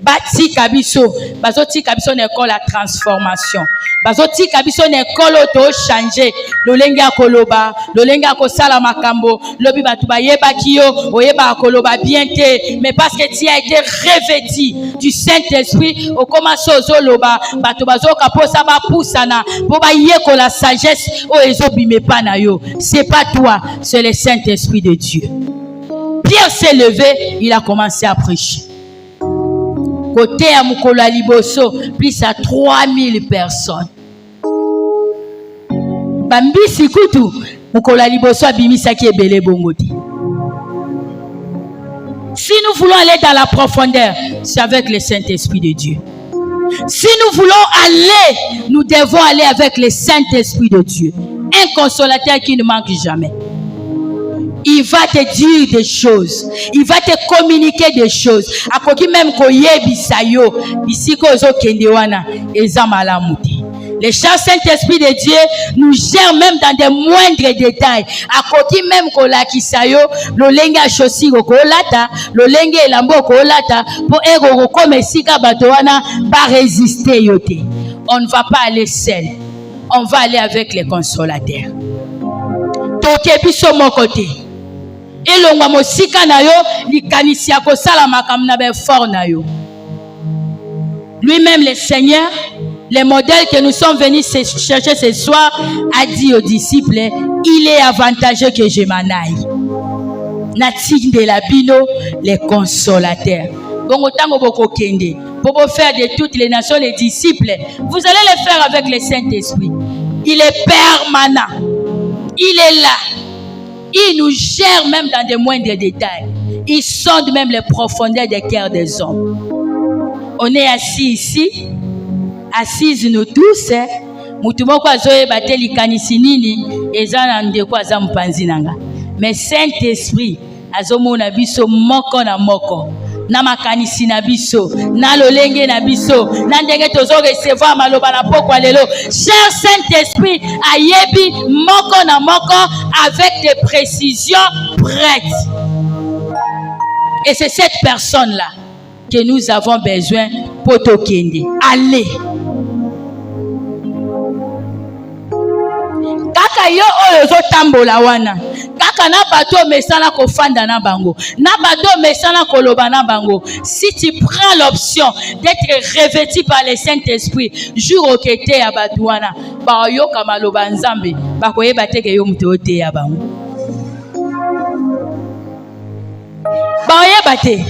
[SPEAKER 3] bati kabiso, bazoti kabiso n'école la transformation. Bazoti kabiso n'école auto changer. Lolenga koloba, lolenga ko sala makambo, lobi batu ba yeba kiyo, oyeba koloba bien te, mais parce que tu as été revêtu du Saint-Esprit, au commence aux loba, batu bazo kaposa ba pusana, pour ba yeko la sagesse, o ezo bime pa na yo. C'est pas toi, c'est le Saint-Esprit de Dieu. Pierre s'est levé, il a commencé à prêcher. Côté à Mukolo Liboso, plus à 3000 personnes. Bambi Sikutu, Mukolo Liboso abimisa ki ebele bongoti. Si nous voulons aller dans la profondeur, c'est avec le Saint-Esprit de Dieu. Si nous voulons aller, nous devons aller avec le Saint-Esprit de Dieu. Un consolateur qui ne manque jamais. Il va te dire des choses. Il va te communiquer des choses. Akoki même koye bisayo, bisiko zo kendewana, ezamala muti. Le cher Saint-Esprit de Dieu nous gère même dans des moindres détails. Akoki même kolakisayo, lolenga chosi kolata, lolenge elambo kolata, pour ego komesika batowana pas résister yote. On ne va pas aller seul. On va aller avec les consolateurs. Tokebi so mon côté. Elongwa mosika na yo likanisi ya kosala makambo na be fort na yo. Lui-même le Seigneur, le modèle que nous sommes venus chercher ce soir, a dit aux disciples, il est avantageux que je m'en aille. Natik de la bino, les consolateurs. Bongo tango boko kende. Pour faire de toutes les nations les disciples. Vous allez les faire avec le Saint-Esprit. Il est permanent. Il est là. Il nous gère même dans des moindres détails. Il sonde même les profondeurs des cœurs des hommes. On est assis ici. Assises nous tous. Mutumoko azoye bateli kanisi nini ezana ndeko azamu panzinanga. Mais Saint-Esprit azomona biso moko na moko. Na makanisi na biso, na lolenge na biso, na ndenge tozo recevoir maloba na pokwa lelo. Cher Saint-Esprit, ayebi moko na moko avec des précisions prêtes. Et c'est cette personne-là que nous avons besoin pour tokende. Allez. Kaka yo oyo zo tambola wana. Kaka na bato mesana ko fanda na bango. Na bato mesana ko loba na bango. Si tu prends l'option d'être revêtu par le Saint-Esprit, jour okete ya bato wana, ba yo kama loba nzambe, ba koyeba te ke yo muto ote ya bango. Ba oyeba te.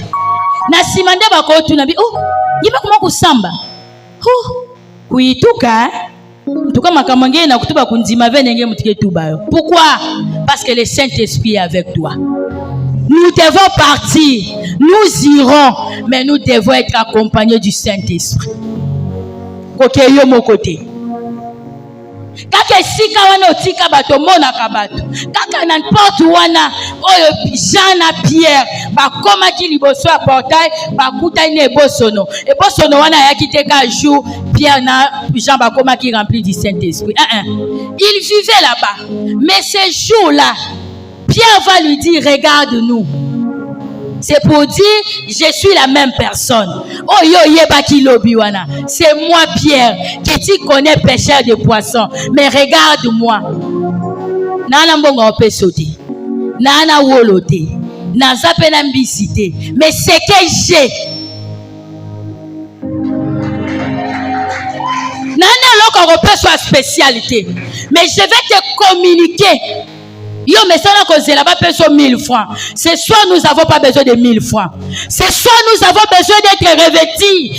[SPEAKER 3] Na simande ba ko tuna bi, oh, yiba kuma kusamba. Kuituka pourquoi? Parce que le Saint-Esprit est avec toi. Nous devons partir, nous irons, mais nous devons être accompagnés du Saint-Esprit. Kaka sika wana otika bato mona kabato. Kaka n'importe wana oyo Jean na Pierre ba koma ki liboso ya portail ba kuta ine bosono. E bosono wana ya kiteka jour Pierre na Jean ba koma ki rempli du Saint-Esprit. Il vivait là-bas. Mais ce jour-là, Pierre va lui dire regarde-nous. C'est pour dire, je suis la même personne. Oh yo yeba ki lobi wana. C'est moi Pierre, que tu connais pêcheur de poissons. Mais regarde-moi. Nana mbongo ope sauter. Nana wolote. Naza pena mbisite. Mais ce que j'ai. Nana loko ope soit spécialité. Mais je vais te communiquer. Yo mais ça n'a causé là-bas besoin 1000 francs. Ce soir nous n'avons pas besoin de 1000 francs. Ce soir nous avons besoin d'être revêtis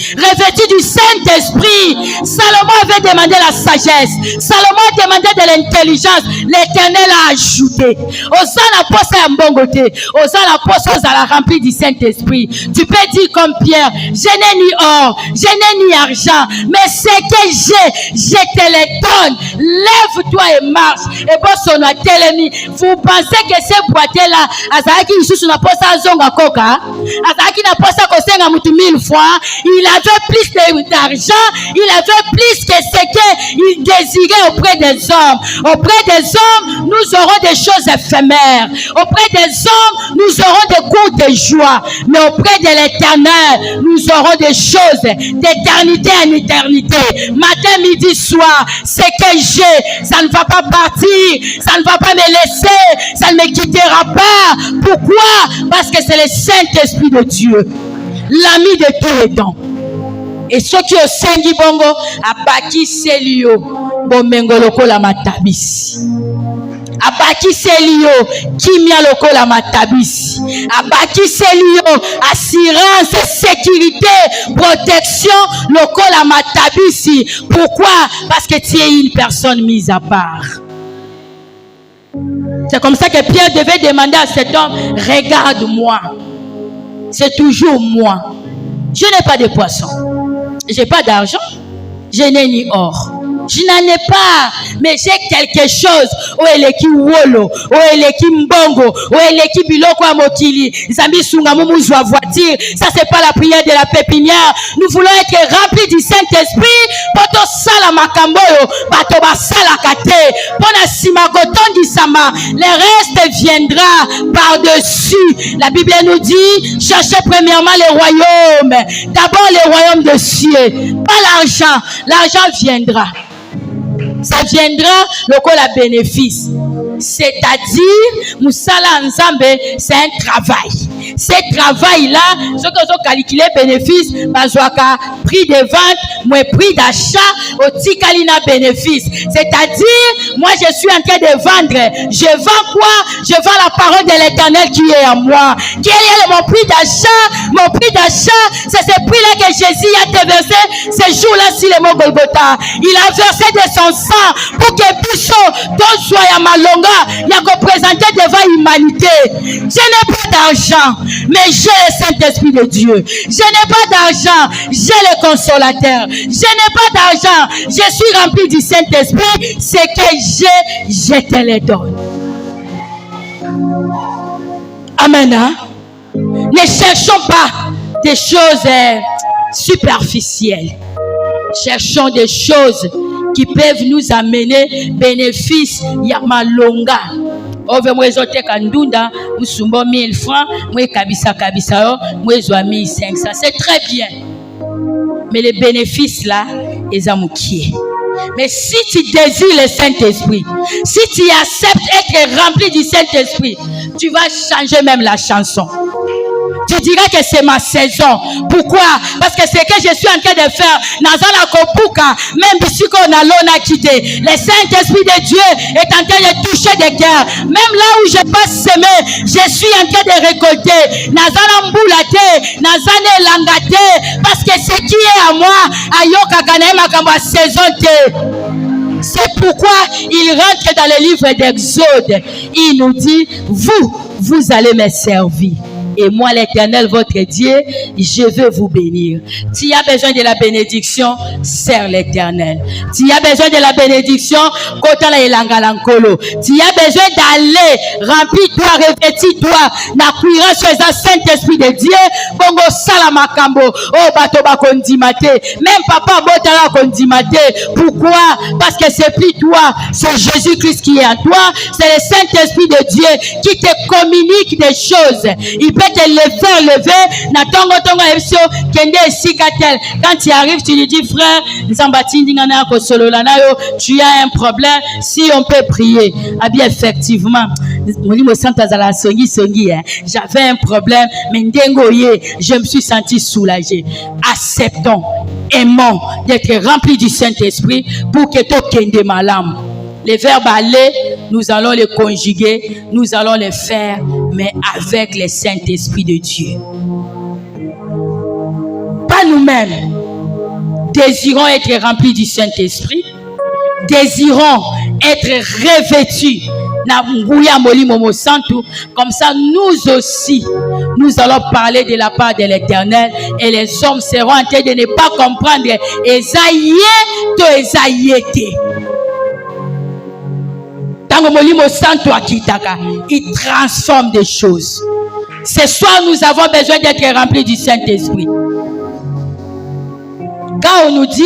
[SPEAKER 3] du Saint-Esprit. Salomon avait demandé la sagesse. Salomon a demandé de l'intelligence. L'Éternel a ajouté. Osana posa ya mbongote. Osana posa la remplie du Saint-Esprit. Tu peux dire comme Pierre, je n'ai ni or, je n'ai ni argent, mais ce que j'ai, je te le donne. Lève-toi et marche. Et bon son a telemi. Vous pensez que ces boîtiers-là, Azaki Isusu na posa zonga koka, Azaki na posa kosenga mutu 1000 fois, il avait plus d'argent, il avait plus que ce qu'il désirait auprès des hommes. Auprès des hommes, nous aurons des choses éphémères. Auprès des hommes, nous aurons des courtes joies. Mais auprès de l'Éternel, nous aurons des choses d'éternité en éternité. Matin, midi, soir, ce que j'ai, ça ne va pas partir, ça ne va pas me laisser. Ça ne me quittera pas. Pourquoi? Parce que c'est le Saint-Esprit de Dieu, l'ami de tous les temps. Et ceux qui ont sengi bongo abaki selio bomengo lokola matabisi. Abaki selio kimia lokola matabisi. Abaki selio assurance, sécurité, protection lokola matabisi. Pourquoi? Parce que tu es une personne mise à part. C'est comme ça que Pierre devait demander à cet homme, regarde-moi. C'est toujours moi. Je n'ai pas de poisson. Je n'ai pas d'argent. Je n'ai ni or. Je n'en ai pas, mais j'ai quelque chose. O eleki wolo, o eleki mbongo, o eleki biloko a mokili. Zambi sunga mumu zwa voiture. Ça c'est pas la prière de la pépinière. Nous voulons être remplis du Saint-Esprit. Poto sala makamboyo, bato ba sala kate. Pona simagoton di sama. Le reste viendra par-dessus. La Bible nous dit, cherchez premièrement le royaume. D'abord le royaume de cieux. Pas l'argent. L'argent viendra. Ça viendra lokola bénéfice. C'est-à-dire, Moussala Nzambe, c'est un travail. Ce travail-là, ce que vous calculez bénéfice, prix de vente, moins prix d'achat, au tikalina bénéfice. C'est-à-dire, moi je suis en train de vendre. Je vends quoi? Je vends la parole de l'Éternel qui est en moi. Quel est mon prix d'achat? Mon prix d'achat, c'est ce prix-là que Jésus a déversé ce jour-là sur le mont Golgotha. Il a versé de son sang pour que Bisso, dont soit à Malonga, il a représenté devant l'humanité. Je n'ai pas d'argent, mais j'ai le Saint-Esprit de Dieu. Je n'ai pas d'argent, j'ai le consolateur. Je n'ai pas d'argent, je suis rempli du Saint-Esprit. Ce que j'ai, je te le donne. Amen. Hein? Ne cherchons pas des choses superficielles. Cherchons des choses qui peuvent nous amener bénéfice. Yamalonga. Ove mwezote kandunda, musumbo 1000 francs, mwe kabisa mwezo 1500. C'est très bien. Mais les bénéfices là, ils amoukiés. Mais si tu désires le Saint-Esprit, si tu acceptes être rempli du Saint-Esprit, tu vas changer même la chanson. Tu dirais que c'est ma saison. Pourquoi? Parce que ce que je suis en train de faire, Nazala Kopuka, même si on a l'on a quitté, le Saint-Esprit de Dieu est en train de toucher des cœurs. Même là où je pas semé, je suis en train de récolter. Nazala Mboulate, Nazane Langate, parce que ce qui est à moi, Ayoka Kanema Kamba saison te. C'est pourquoi il rentre dans le livre d'Exode. Il nous dit, vous allez me servir. Et moi, l'Éternel, votre Dieu, je veux vous bénir. Tu as besoin de la bénédiction, sers l'Éternel. Tu as besoin de la bénédiction, tu as besoin d'aller, remplis-toi, revêtis-toi, na cuirasse sur Saint-Esprit de Dieu, bongo salamakambo, oh bato bakondimate, même papa botala kondimate. Pourquoi? Parce que c'est plus toi, c'est Jésus-Christ qui est en toi, c'est le Saint-Esprit de Dieu qui te communique des choses. Il peut te le faire lever, na tongo ebso kende sikatel. Quand tu arrives, tu lui dis, frère, tu as un problème, si on peut prier. Ah bien, effectivement, j'avais un problème, mais je me suis senti soulagé. Acceptons, aimons d'être remplis du Saint-Esprit pour que tout kende malam. Les verbes aller, nous allons les conjuguer, nous allons les faire, mais avec le Saint-Esprit de Dieu. Pas nous-mêmes. Désirons être remplis du Saint-Esprit. Désirons être revêtus. Comme ça, nous aussi, nous allons parler de la part de l'Éternel et les hommes seront en train de ne pas comprendre. Il transforme des choses. Ce soir, nous avons besoin d'être remplis du Saint-Esprit. Quand on nous dit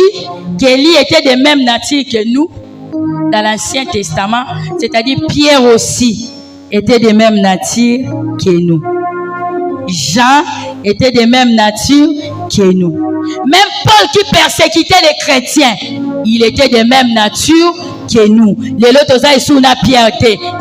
[SPEAKER 3] qu'Élie était de même nature que nous, dans l'Ancien Testament, c'est-à-dire Pierre aussi était de même nature que nous. Jean était de même nature que nous. Même Paul qui persécutait les chrétiens, il était de même nature que nous. Les autres, Toza Pierre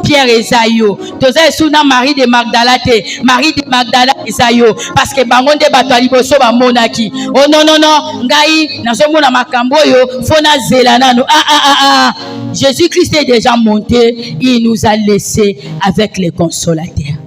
[SPEAKER 3] Pierre Esaïo. Toza Esuna Marie de Magdala Marie de Magdala Esaïo. Parce que bangonde batali boso ba monaki. Oh non non non, ngai nazomona makambo yo fona zelana no. Jésus-Christ est déjà monté, il nous a laissé avec les consolateurs.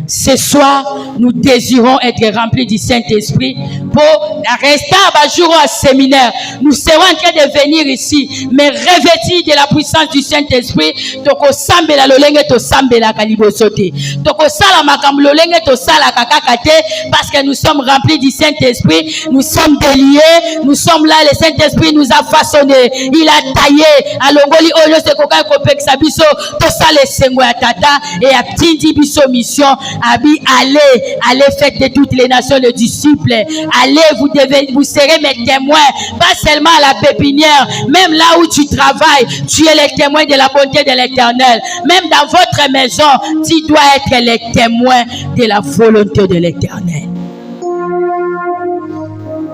[SPEAKER 3] Ce soir, nous désirons être remplis du Saint-Esprit pour rester à jour au séminaire. Nous serons en train de venir ici, mais revêtis de la puissance du Saint-Esprit. Toko sambela lolenge to sambela kalibosote. Toko sala makam lolenge to sala kakakate, parce que nous sommes remplis du Saint-Esprit. Nous sommes déliés. Nous sommes là. Le Saint-Esprit nous a façonnés. Il a taillé. Alongoli oyo se koka kopek sabiso to sale sengo ya tata et a tindi biso mission. Abi, allez faire de toutes les nations les disciples. Allez, vous serez mes témoins. Pas seulement à la pépinière, même là où tu travailles, tu es le témoin de la bonté de l'Éternel. Même dans votre maison, tu dois être le témoin de la volonté de l'Éternel.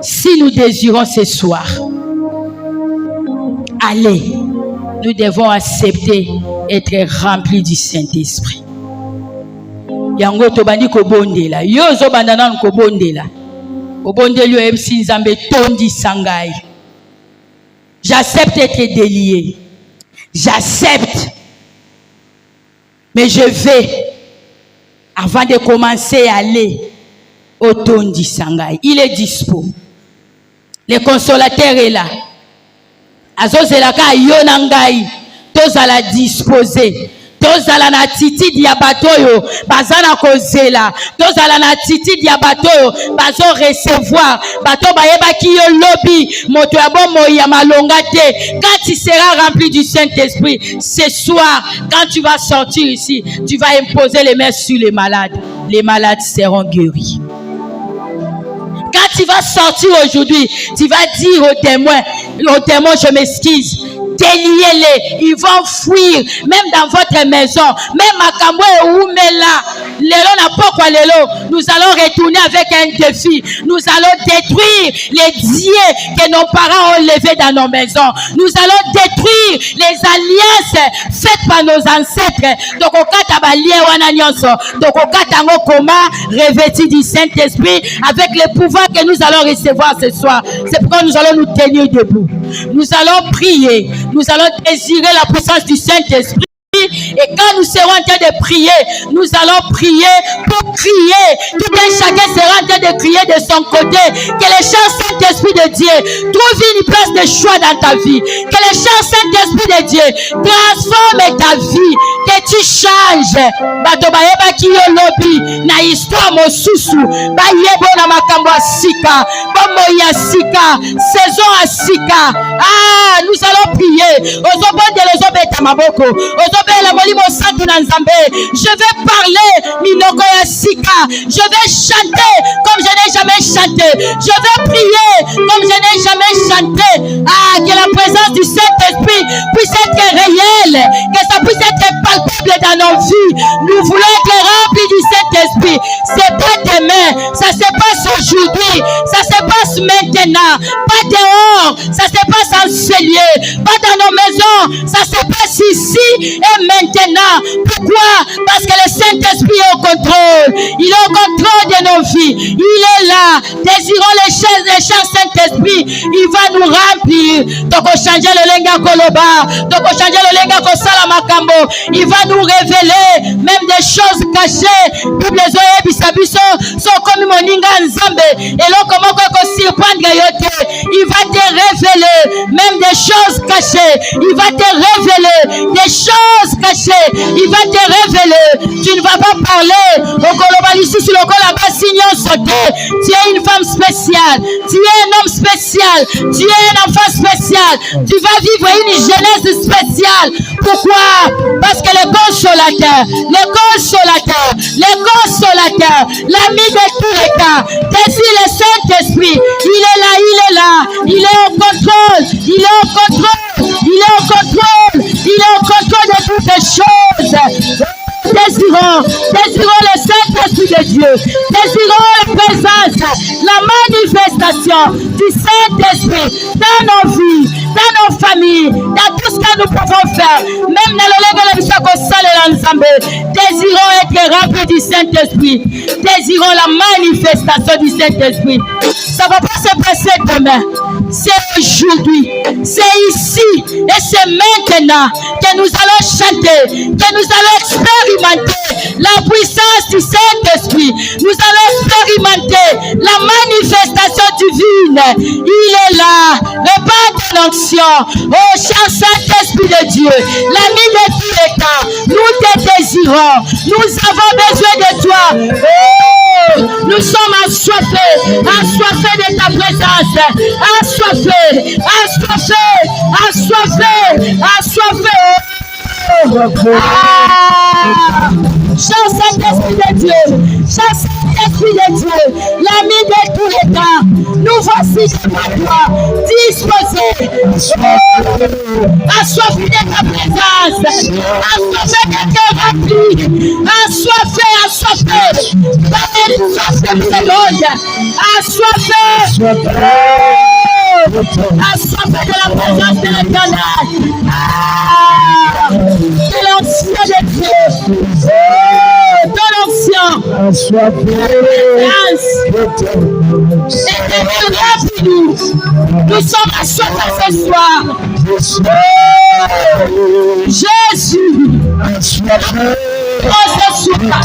[SPEAKER 3] Si nous désirons ce soir, allez, nous devons accepter être remplis du Saint-Esprit. yango tobandi kobondela yo ozobanda nanu kobondela obondeli oyo ebisi nzambe tondisa ngai. J'accepte d'être délié, j'accepte, mais je vais avant de commencer à aller au tondisa ngai. Il est dispo, le consolateur est là. Azozelaka yo na ngai tozala disposé. Tozala na attitude ya batoyo bazana kozela, tozala na attitude ya batoyo bazo recevoir, bato bayeba ki yo lobi moto ya bomo ya malonga te. Quand tu seras rempli du Saint-Esprit ce soir, quand tu vas sortir ici, tu vas imposer les mains sur les malades seront guéris. Quand tu vas sortir aujourd'hui, tu vas dire aux témoins, je m'excuse, déliez-les, ils vont fuir, même dans votre maison, même à Kamwe ou Mela, nous allons retourner avec un défi, nous allons détruire les dieux que nos parents ont levés dans nos maisons, nous allons détruire les alliances faites par nos ancêtres, donc au revêtis du Saint-Esprit avec les pouvoirs que nous allons recevoir ce soir. C'est pourquoi nous allons nous tenir debout, nous allons prier, nous allons désirer la puissance du Saint-Esprit. Et quand nous serons en train de prier, nous allons prier pour crier. Tout un chacun sera en train de crier de son côté. Que le chant Saint-Esprit de Dieu trouve une place de choix dans ta vie. Que le chant Saint-Esprit de Dieu transforme ta vie. Que tu changes. Bato bayeba ki yo lobi na histoire mosusu. Bayebo na makambo asika. Bomo ya sika. Saison asika. Ah, nous allons prier. Ozobonde lezobeta maboko. Je vais parler Minoko ya Sika. Je vais chanter comme je n'ai jamais chanté. Je vais prier comme je n'ai jamais chanté. Ah, que la présence du Saint-Esprit puisse être réelle, que ça puisse être palpable dans nos vies. Nous voulons être remplis du Saint-Esprit. C'est pas demain, ça se passe aujourd'hui, ça se passe maintenant, pas dehors, ça se passe en cellier, pas dans nos maisons, ça se passe ici et maintenant. Pourquoi? Parce que le Saint-Esprit est au contrôle. Il est au contrôle de nos vies. Il est là. Désirons les chants Saint-Esprit. Il va nous remplir. Donc on change le lenga koloba. Donc on change le lenga kosala makambo. Il va nous révéler même des choses cachées. Bible zoe bisabiso so comme moninga nzambe. Et là comment qu'on surprendre yote. Il va te révéler même des choses cachées. Il va te révéler des choses cachées. Il va te révéler. Tu ne vas pas parler au globalisme sur le col signon sauté. Tu es une femme spéciale. Tu es un homme spécial. Tu es un enfant spécial. Tu vas vivre une jeunesse spéciale. Pourquoi? Parce que le consolateur, l'ami de tous les cas, désire le Saint-Esprit. Il est là. Il est au contrôle. Il est au contrôle de toutes les choses. Désirons le Saint-Esprit de Dieu. Désirons la présence, la manifestation du Saint-Esprit dans nos vies, dans nos familles, dans tout ce que nous pouvons faire. Même dans le level de l'ensemble. Désirons être remplis du Saint-Esprit. Désirons la manifestation du Saint-Esprit. Ça ne va pas se passer demain. C'est aujourd'hui. C'est ici. Et c'est maintenant que nous allons chanter, que nous allons expérimenter la puissance du Saint-Esprit. Nous allons expérimenter la manifestation divine. Il est là. Répand ton onction. Oh, cher Saint-Esprit de Dieu, l'ami de tous les cas, nous te désirons. Nous avons besoin de toi. Oh, nous sommes assoiffés de ta présence. Assoiffés. Cher Saint-Esprit de Dieu, l'ami de tous les temps, nous voici devant toi, disposés, assoiffés de ta présence, assoiffés de tes remplis, assoiffés, par les soif de ce monde, assoiffés de la présence de l'Éternel. De l'ancien de Dieu, de l'ancien, Nous sommes assoiffés ce soir. Jésus. Oh, ce soir.